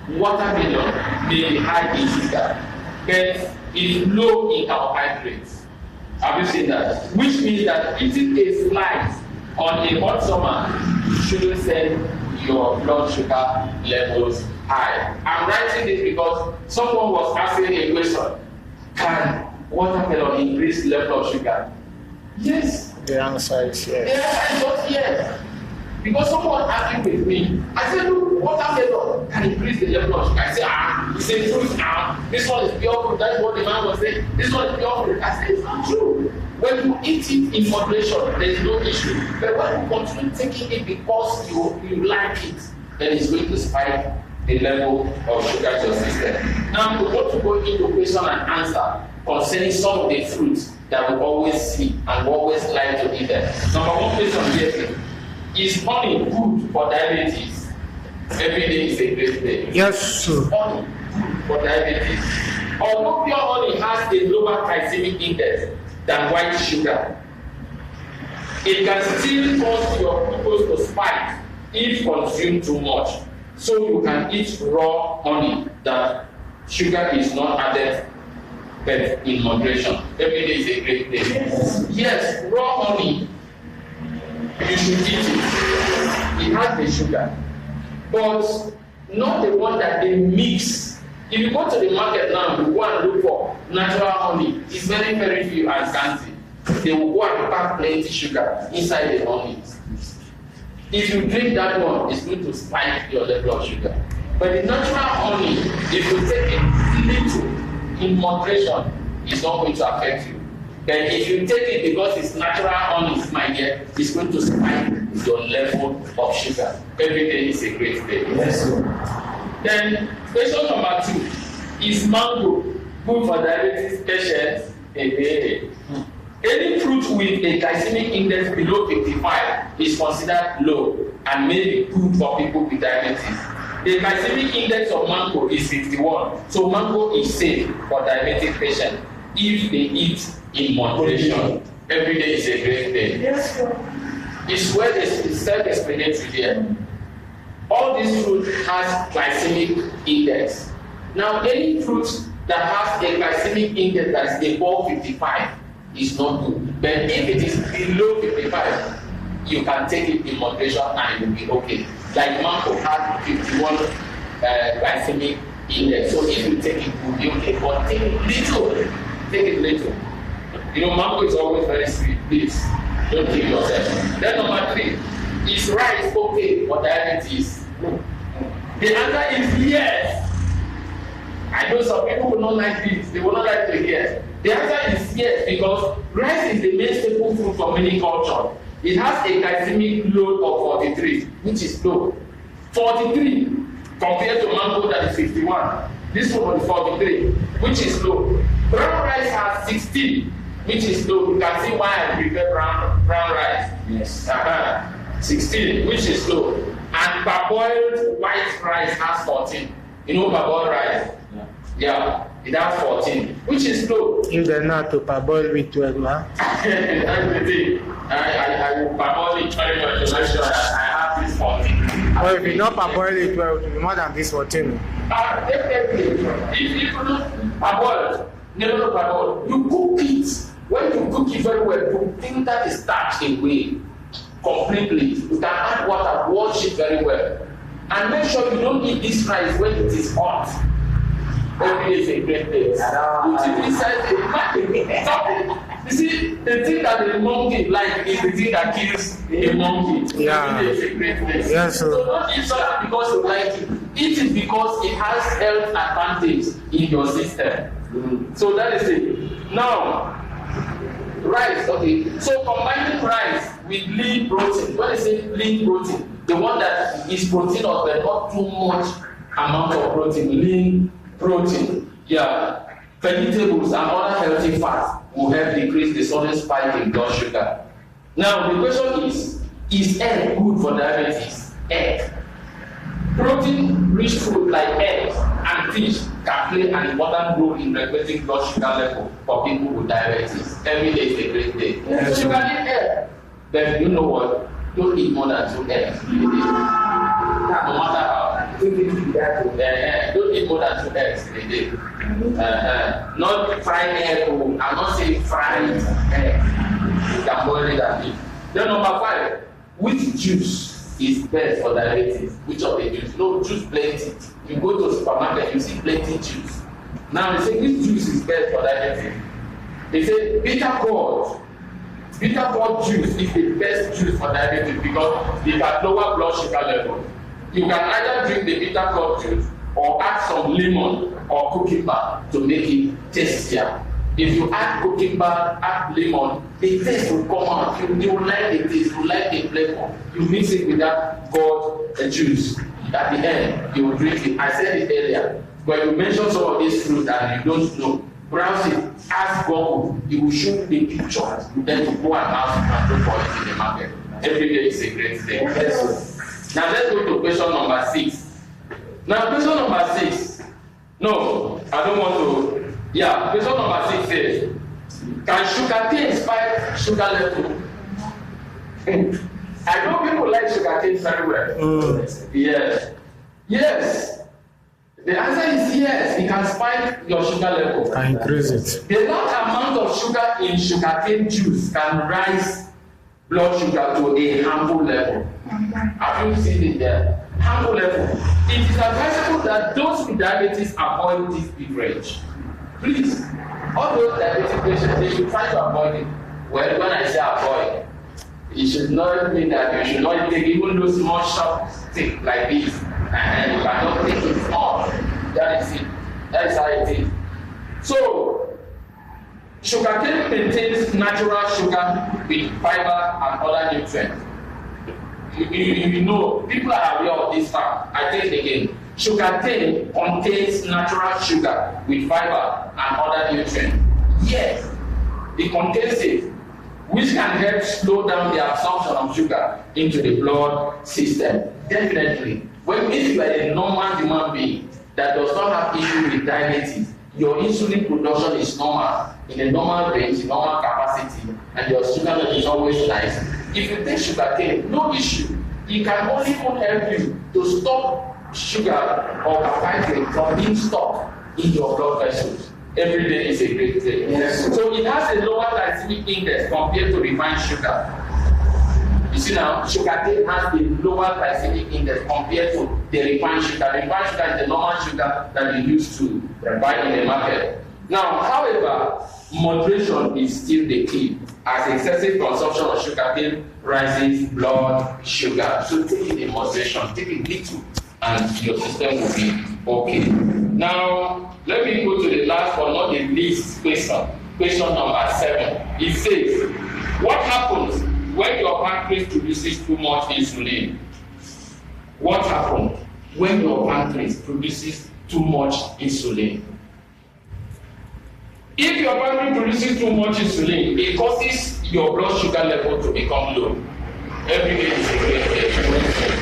Watermelon may be high in sugar, but it's low in carbohydrates. Have you seen that? Which means that eating a slice on a hot summer shouldn't send your blood sugar levels high. I'm writing this because someone was asking a question: can watermelon increase level of sugar? Yes. The answer is yes. Yes, I thought yes. Because someone argued with me. I said, look, watermelon can increase the level of sugar. I said, it's a fruit. This one is pure fruit. That's what the man was saying. This one is pure fruit. I said, it's not true. When you eat it in moderation, there is no issue. But when you continue taking it because you like it, then it's going to spike the level of sugar in your system. Now, we want to go into question and answer concerning some of the fruits that we always see and we always like to eat them. Number one question here is honey good for diabetes? Every day is a great day. Yes, sir. Honey good for diabetes. Although pure honey has a lower glycemic index than white sugar, it can still cause your glucose to spike if consumed too much. So you can eat raw honey that sugar is not added, but in moderation. Every day is a great day. Yes, raw honey, you should eat it. It has the sugar, but not the one that they mix. If you go to the market now, you go and look for natural honey. It's very, very few and scanty. They will go and pack plenty sugar inside the honey. If you drink that one, it's going to spike your level of sugar. But the natural honey, if you take it little in moderation, it's not going to affect you. But if you take it because it's natural honey, my dear, it's going to spike your level of sugar. Every day is a great day. Yes. Then, question number 2 is mango good for diabetes patients? Any fruit with a glycemic index below 55 is considered low and may be good for people with diabetes. The glycemic index of mango is 51, so mango is safe for diabetic patients if they eat in moderation. Every day is a great day. Yes, sir. It's where it's self-explanatory here. All these fruits has glycemic index. Now, any fruit that has a glycemic index that is above 55 is not good. But if it is below 55, you can take it in moderation and it will be okay. Like mango has 51 glycemic index. So if you take it, it will be okay. But take it little. Take it little. You know, mango is always very sweet. Please, don't kill yourself. Then number 3, is rice okay for diabetes? The answer is yes. I know some people will not like this. They will not like to hear. The answer is yes, because rice is the main staple food for many cultures. It has a glycemic load of 43, which is low. 43 compared to mango that is 51. This one is 43, which is low. Brown rice has 16, which is low. You can see why I prefer brown rice. Yes. 16, which is low. And parboiled white rice has 14. You know parboiled rice? Yeah, it has 14, which is low. If they're not to parboil with 12, huh? That's the thing. I will parboil it very much to make sure that I have this 14. Well, if you not parboil it 12, it will be more than this 14. Definitely. If you don't parboil, never parboil, you cook it. When you cook it very well, you think that is starch away completely. You can add water, wash it very well. And make sure you don't eat this rice when it is hot. Every day is a great day. Put it inside the something. You see, the thing that the monkey like is the thing that kills the monkey. Yeah. It's a great place. Yes, sir. So don't eat something because you like it. Eat it because it has health advantage in your system. So that is it. Now, rice, okay. So combining rice with lean protein. When I say lean protein, the one that is protein but not too much amount of protein. Lean protein. Yeah. Vegetables and other healthy fats will help decrease the sudden spike in blood sugar. Now the question is egg good for diabetes? Egg. Protein-rich food like eggs and fish can play an important role in regulating blood sugar level for people with diabetes. Every day is a great day. Yes, so you can eat egg, but you know what? Don't eat more than 2 eggs in a day. No matter how. Don't eat more than 2 eggs in a day. Not fried egg. I'm not saying fried egg. You can boil it and eat. Then number 5, which juice is best for diabetes? Which of the juice? No, juice plenty. You go to the supermarket, you see plenty juice. Now they say which juice is best for diabetes? They say bitter gourd. Bitter gourd juice is the best juice for diabetes because it can lower blood sugar level. You can either drink the bitter gourd juice or add some lemon or cucumber to make it tastier. If you add cucumber, add lemon, the taste will come out. You will like the taste, you will like the flavor. You mix it with that gourd juice. At the end, you will drink it. I said it earlier. When you mention some of these fruits and you don't know, browse it, ask Google, it will show you the pictures. Then you go and ask and look for it in the market. Every day is a great day. Yes. Now let's go to question number 6. Now question number 6. No, I don't want to. Yeah, question number 6 says, can sugarcane spike sugar level? I know people like sugarcane very well. Yes. Yes. The answer is yes. It can spike your sugar level. And increase it. The large amount of sugar in sugarcane juice can rise blood sugar to a harmful level. Have you seen it there? Harmful level. It is advisable that those with diabetes avoid this beverage. Please, all those diabetic patients, they should try to avoid it. Well, when I say avoid, it should not mean that you should not take even those small short stick like this, and you cannot take it all. That is it. That is how it is. So, sugarcane contains natural sugar with fiber and other nutrients. You know, people are aware of this fact. I take it again. Sugarcane contains natural sugar with fiber and other nutrients. Yes, it contains it, which can help slow down the absorption of sugar into the blood system. Definitely, if you are a normal human being that does not have issue with diabetes, your insulin production is normal, in a normal range, normal capacity, and your sugar level is always nice. If you take sugarcane, no issue. It can only help you to stop sugar or carbohydrate from being stored in your blood vessels. Every day is a great day. Yes. So it has a lower glycemic index compared to refined sugar. You see now, sugarcane has a lower glycemic index compared to the refined sugar. Refined sugar is the normal sugar that you use to buy in the market. Now, however, moderation is still the key, as excessive consumption of sugarcane rises blood sugar. So take it in moderation, take it little, and your system will be okay. Now, let me go to the last but not the least question. Question number 7. It says, what happens when your pancreas produces too much insulin? What happens when your pancreas produces too much insulin? If your pancreas produces too much insulin, it causes your blood sugar level to become low. Every day is a great day.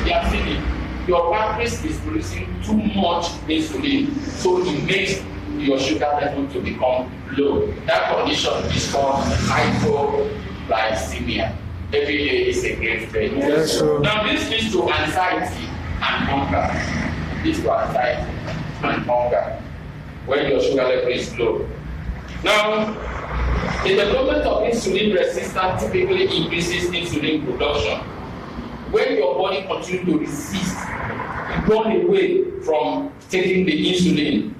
You have seen it. Your pancreas is producing too much insulin, so it makes your sugar level to become low. That condition is called hypoglycemia. Every day is a great day. Yes, sir. Now this leads to anxiety and hunger. Leads to anxiety and hunger when your sugar level is low. Now, the development of insulin resistance typically increases insulin production. When your body continues to resist, you run away from taking the insulin.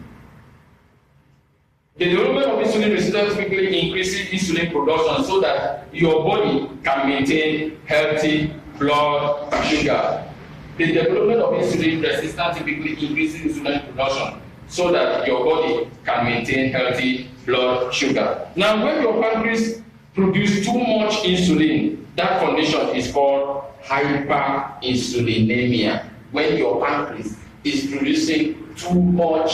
The development of insulin resistance typically increases insulin production so that your body can maintain healthy blood sugar. The development of insulin resistance typically increases insulin production so that your body can maintain healthy blood sugar. Now, when your pancreas produces too much insulin, that condition is called hyperinsulinemia. When your pancreas is producing too much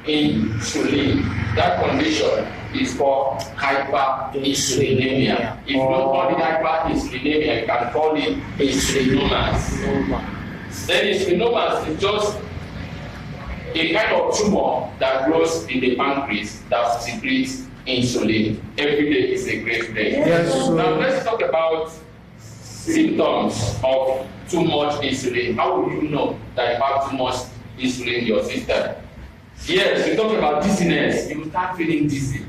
insulin, that condition is called hyperinsulinemia. If you don't call it hyperinsulinemia, you can call it insulinomas. Then insulinomas is just a kind of tumor that grows in the pancreas that secretes insulin. Every day is a great day. Yes, now let's talk about symptoms of too much insulin. How will you know that you have too much insulin in your system? Yes, we talk about dizziness. You will start feeling dizzy.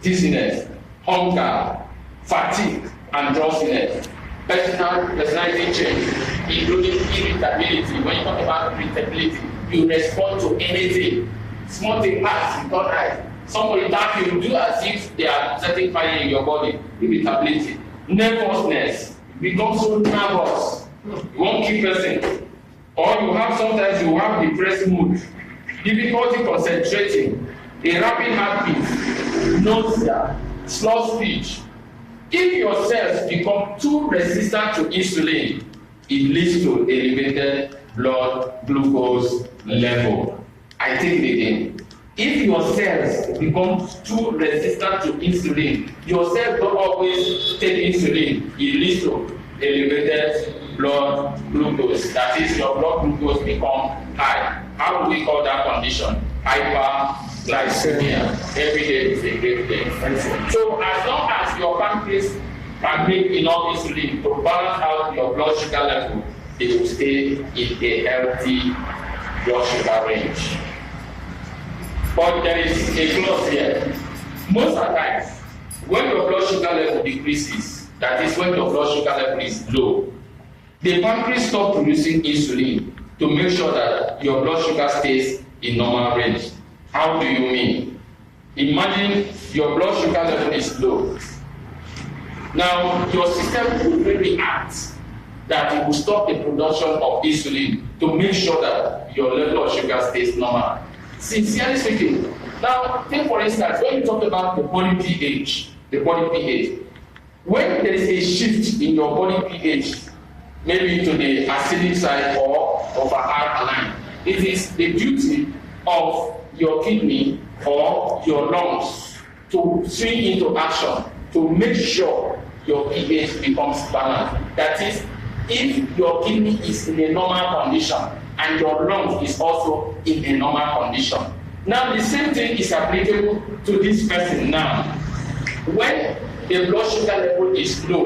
Dizziness, hunger, fatigue, and drowsiness. Personality change, including irritability. When you talk about irritability, you respond to anything. Small thing pass, you don't right. Somebody tap you, do as if they are setting fire in your body. Irritability, nervousness. You become so nervous. You won't keep person. Or you have sometimes you have depressed mood, difficulty concentrating, a rapid heartbeat, nausea, slow speech. If your cells become too resistant to insulin, it leads to elevated blood glucose level. I take it again. If your cells become too resistant to insulin, your cells don't always take insulin, it leads to elevated blood glucose. That is, your blood glucose become high. How do we call that condition? Hyperglycemia. Every day is a great day. So as long as your pancreas can make enough insulin to balance out your blood sugar level, it will stay in a healthy blood sugar range. But there is a clause here. Most of the times, when your blood sugar level decreases, that is when your blood sugar level is low, the pancreas stops producing insulin to make sure that your blood sugar stays in normal range. How do you mean? Imagine your blood sugar level is low. Now, your system will react that it will stop the production of insulin to make sure that your level of sugar stays normal. Sincerely speaking, now take for instance, when you talk about the body pH, when there is a shift in your body pH, maybe to the acidic side or of an alkaline, it is the duty of your kidney or your lungs to swing into action to make sure your pH becomes balanced. That is, if your kidney is in a normal condition and your lungs is also in a normal condition. Now the same thing is applicable to this person now. When the blood sugar level is low,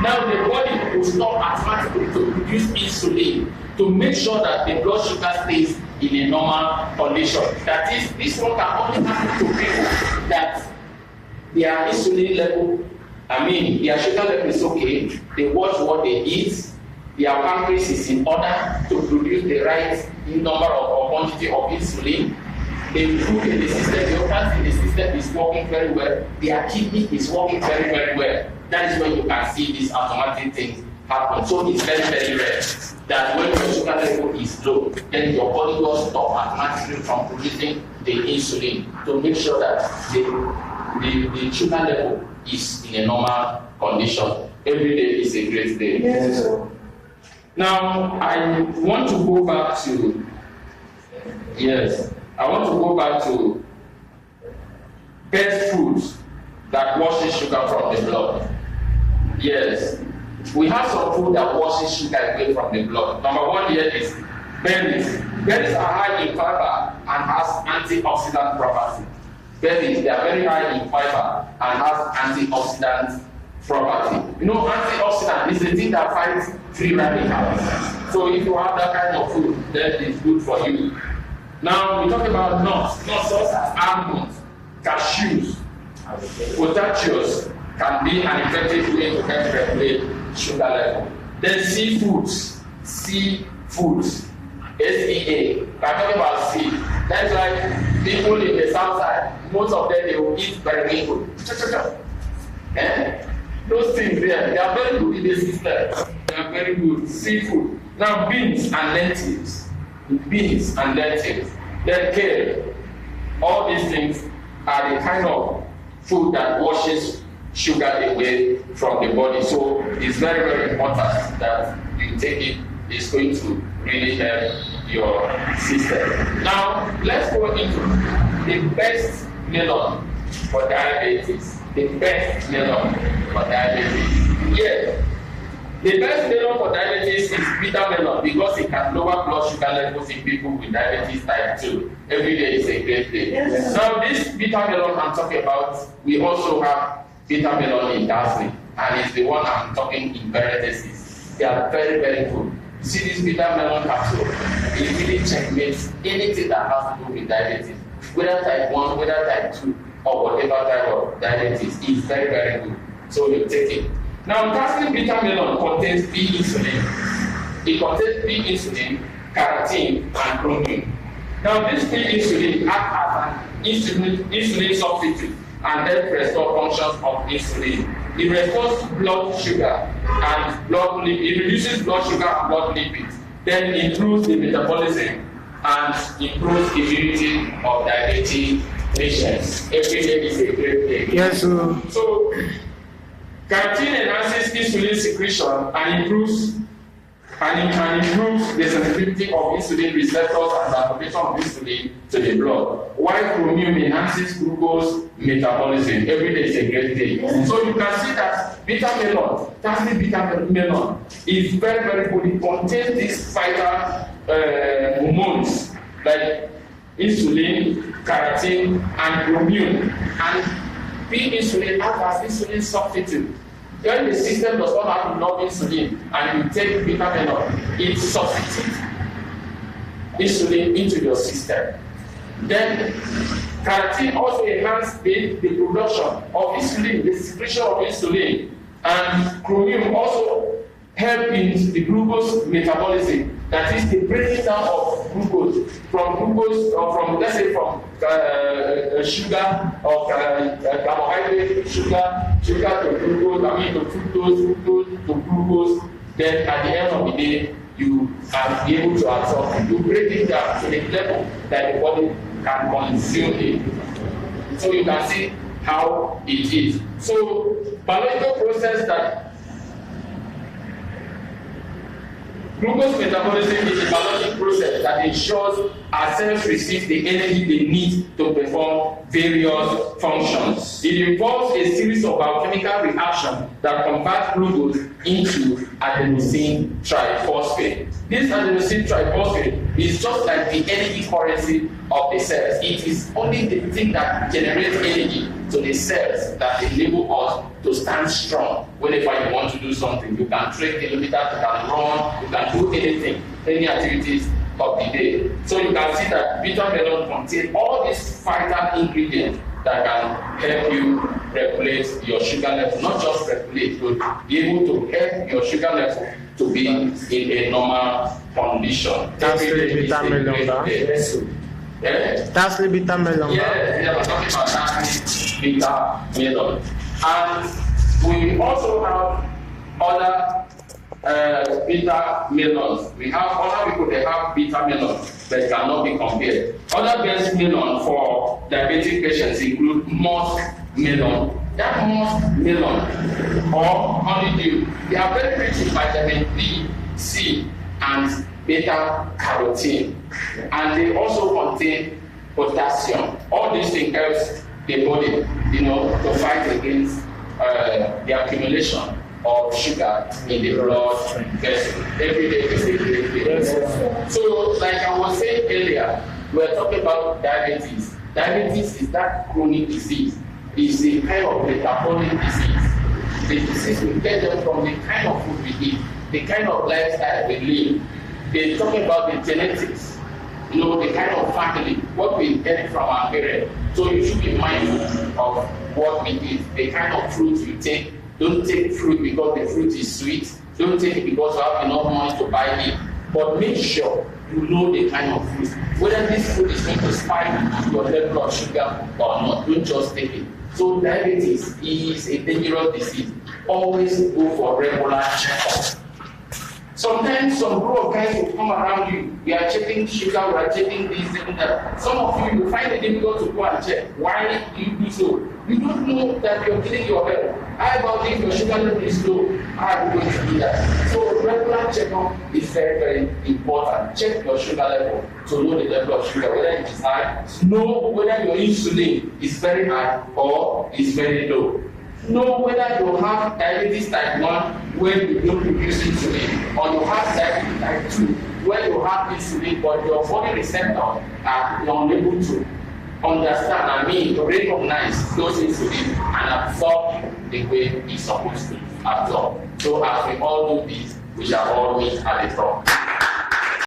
now the body will stop automatically to produce insulin to make sure that the blood sugar stays in a normal condition. That is, this one can only happen to people that their insulin level, their sugar level is okay, they watch what they eat, their pancreas is in order to produce the right number or quantity of insulin. The food in the system, the organs in the system is working very well. Their kidney is working very, very well. That is when you can see these automatic things happen. So it's very, very rare that when your sugar level is low, then your body will stop automatically from producing the insulin to make sure that the sugar level is in a normal condition. Every day is a great day. Yes. Now, I want to go back to best foods that washes sugar from the blood. Yes, we have some food that washes sugar away from the blood. Number one here is berries. Berries are high in fiber and has antioxidant property. Berries, they are very high in fiber and has antioxidant property. You know, antioxidant is the thing that fights free radicals. So if you have that kind of food, then it's good for you. Now we talk about nuts such as almonds, cashews, potassium can be an effective way to help regulate sugar level. Then seafoods, SEA. We're talking about sea. That's why people in the south side most of them they will eat very good. Those things there, they are very good in the system. They are very good. Seafood. Now beans and lentils. Beans and lentils. Then kale. All these things are the kind of food that washes sugar away from the body. So it's very, very important that you take it. It's going to really help your system. Now, let's go into the best melon for diabetes. The best melon for diabetes. Yes. The best melon for diabetes is bitter melon because it can lower blood sugar levels in people with diabetes type 2. Every day is a great day. Yes. Now, this bitter melon I'm talking about, we also have bitter melon in Dazzling, and it's the one I'm talking in parentheses. They are very, very good. See this bitter melon capsule, it really checkmates anything that has to do with diabetes, whether type 1, whether type 2, or whatever type of diabetes. It's very, very good. So you take it. Now, Dazzling bitter melon contains pea insulin. It contains pea insulin, carotene, and chromium. Now, this pea insulin acts as an insulin substitute and helps restore functions of insulin. It restores blood sugar and blood lipid. It reduces blood sugar and blood lipids. Then improves the metabolism and improves immunity of diabetic patients. Every day is a great day. Yes, sir. So, carotene enhances insulin secretion and improves the sensitivity of insulin receptors and the application of insulin to the blood. While chromium enhances glucose metabolism. Every day is a great day. Yes. So you can see that bitter melon, Dazzling bitter melon, is very, very good. It contains these vital hormones like insulin, carotene, and chromium. And pea insulin acts as insulin substitute. When the system does not have enough insulin and you take bitter melon, it substitutes insulin into your system. Then carotene also enhances the production of insulin, the secretion of insulin, and chromium also help in the glucose metabolism. That is the breaking down of glucose from let's say from sugar or carbohydrate, sugar to glucose, to fructose to glucose. Then at the end of the day, you are able to absorb. You break it down to the level that the body can consume it. So you can see how it is. So biological process that glucose metabolism is a biological process that ensures our cells receive the energy they need to perform various functions. It involves a series of biochemical reactions that convert glucose into adenosine triphosphate. This adenosine triphosphate is just like the energy currency of the cells. It is only the thing that generates energy to the cells that enable us to stand strong whenever you want to do something. You can trek kilometers, you can run, you can do anything, any activities of the day. So you can see that bitter melon contains all these vital ingredients that can help you regulate your sugar level, not just regulate, but be able to help your sugar level to be in a normal condition. That's the bitter melon. Yeah. That's the bitter melon. Yeah, we are talking about that bitter melon. And we also have other bitter melons. We have other people that have bitter melons that cannot be compared. Other best melon for diabetic patients include musk melon. That musk melon or honeydew, they are very rich in vitamin B, C, and beta carotene, and they also contain potassium. All these things helps the body, to fight against the accumulation of sugar in the blood vessel. Every day is a great day. So, like I was saying earlier, we are talking about diabetes. Diabetes is that chronic disease. It's a kind of metabolic disease. The disease we get them from the kind of food we eat, the kind of lifestyle we live. They're talking about the genetics, the kind of family, what we get from our parents. So you should be mindful of what we eat, the kind of fruit you take. Don't take fruit because the fruit is sweet. Don't take it because you have enough money to buy it. But make sure you know the kind of food. Whether this food is going to spike your blood sugar or not, don't just take it. So diabetes is a dangerous disease. Always go for regular checkup. Sometimes some group of guys will come around you. We are checking sugar, we are checking this and that. Some of you will find it difficult to go and check. Why do you do so? You don't know that you're killing your health. How about if your sugar level is low? How are you going to do that? So regular checkup is very, very important. Check your sugar level to know the level of sugar, whether it is high, know whether your insulin is very high or is very low. Know whether you have diabetes type 1 when you don't produce insulin, or you have diabetes type 2 when you have insulin but your body receptors are unable to understand, recognize those insulin and absorb the way it's supposed to absorb. So as we all do this, we shall all meet at the top.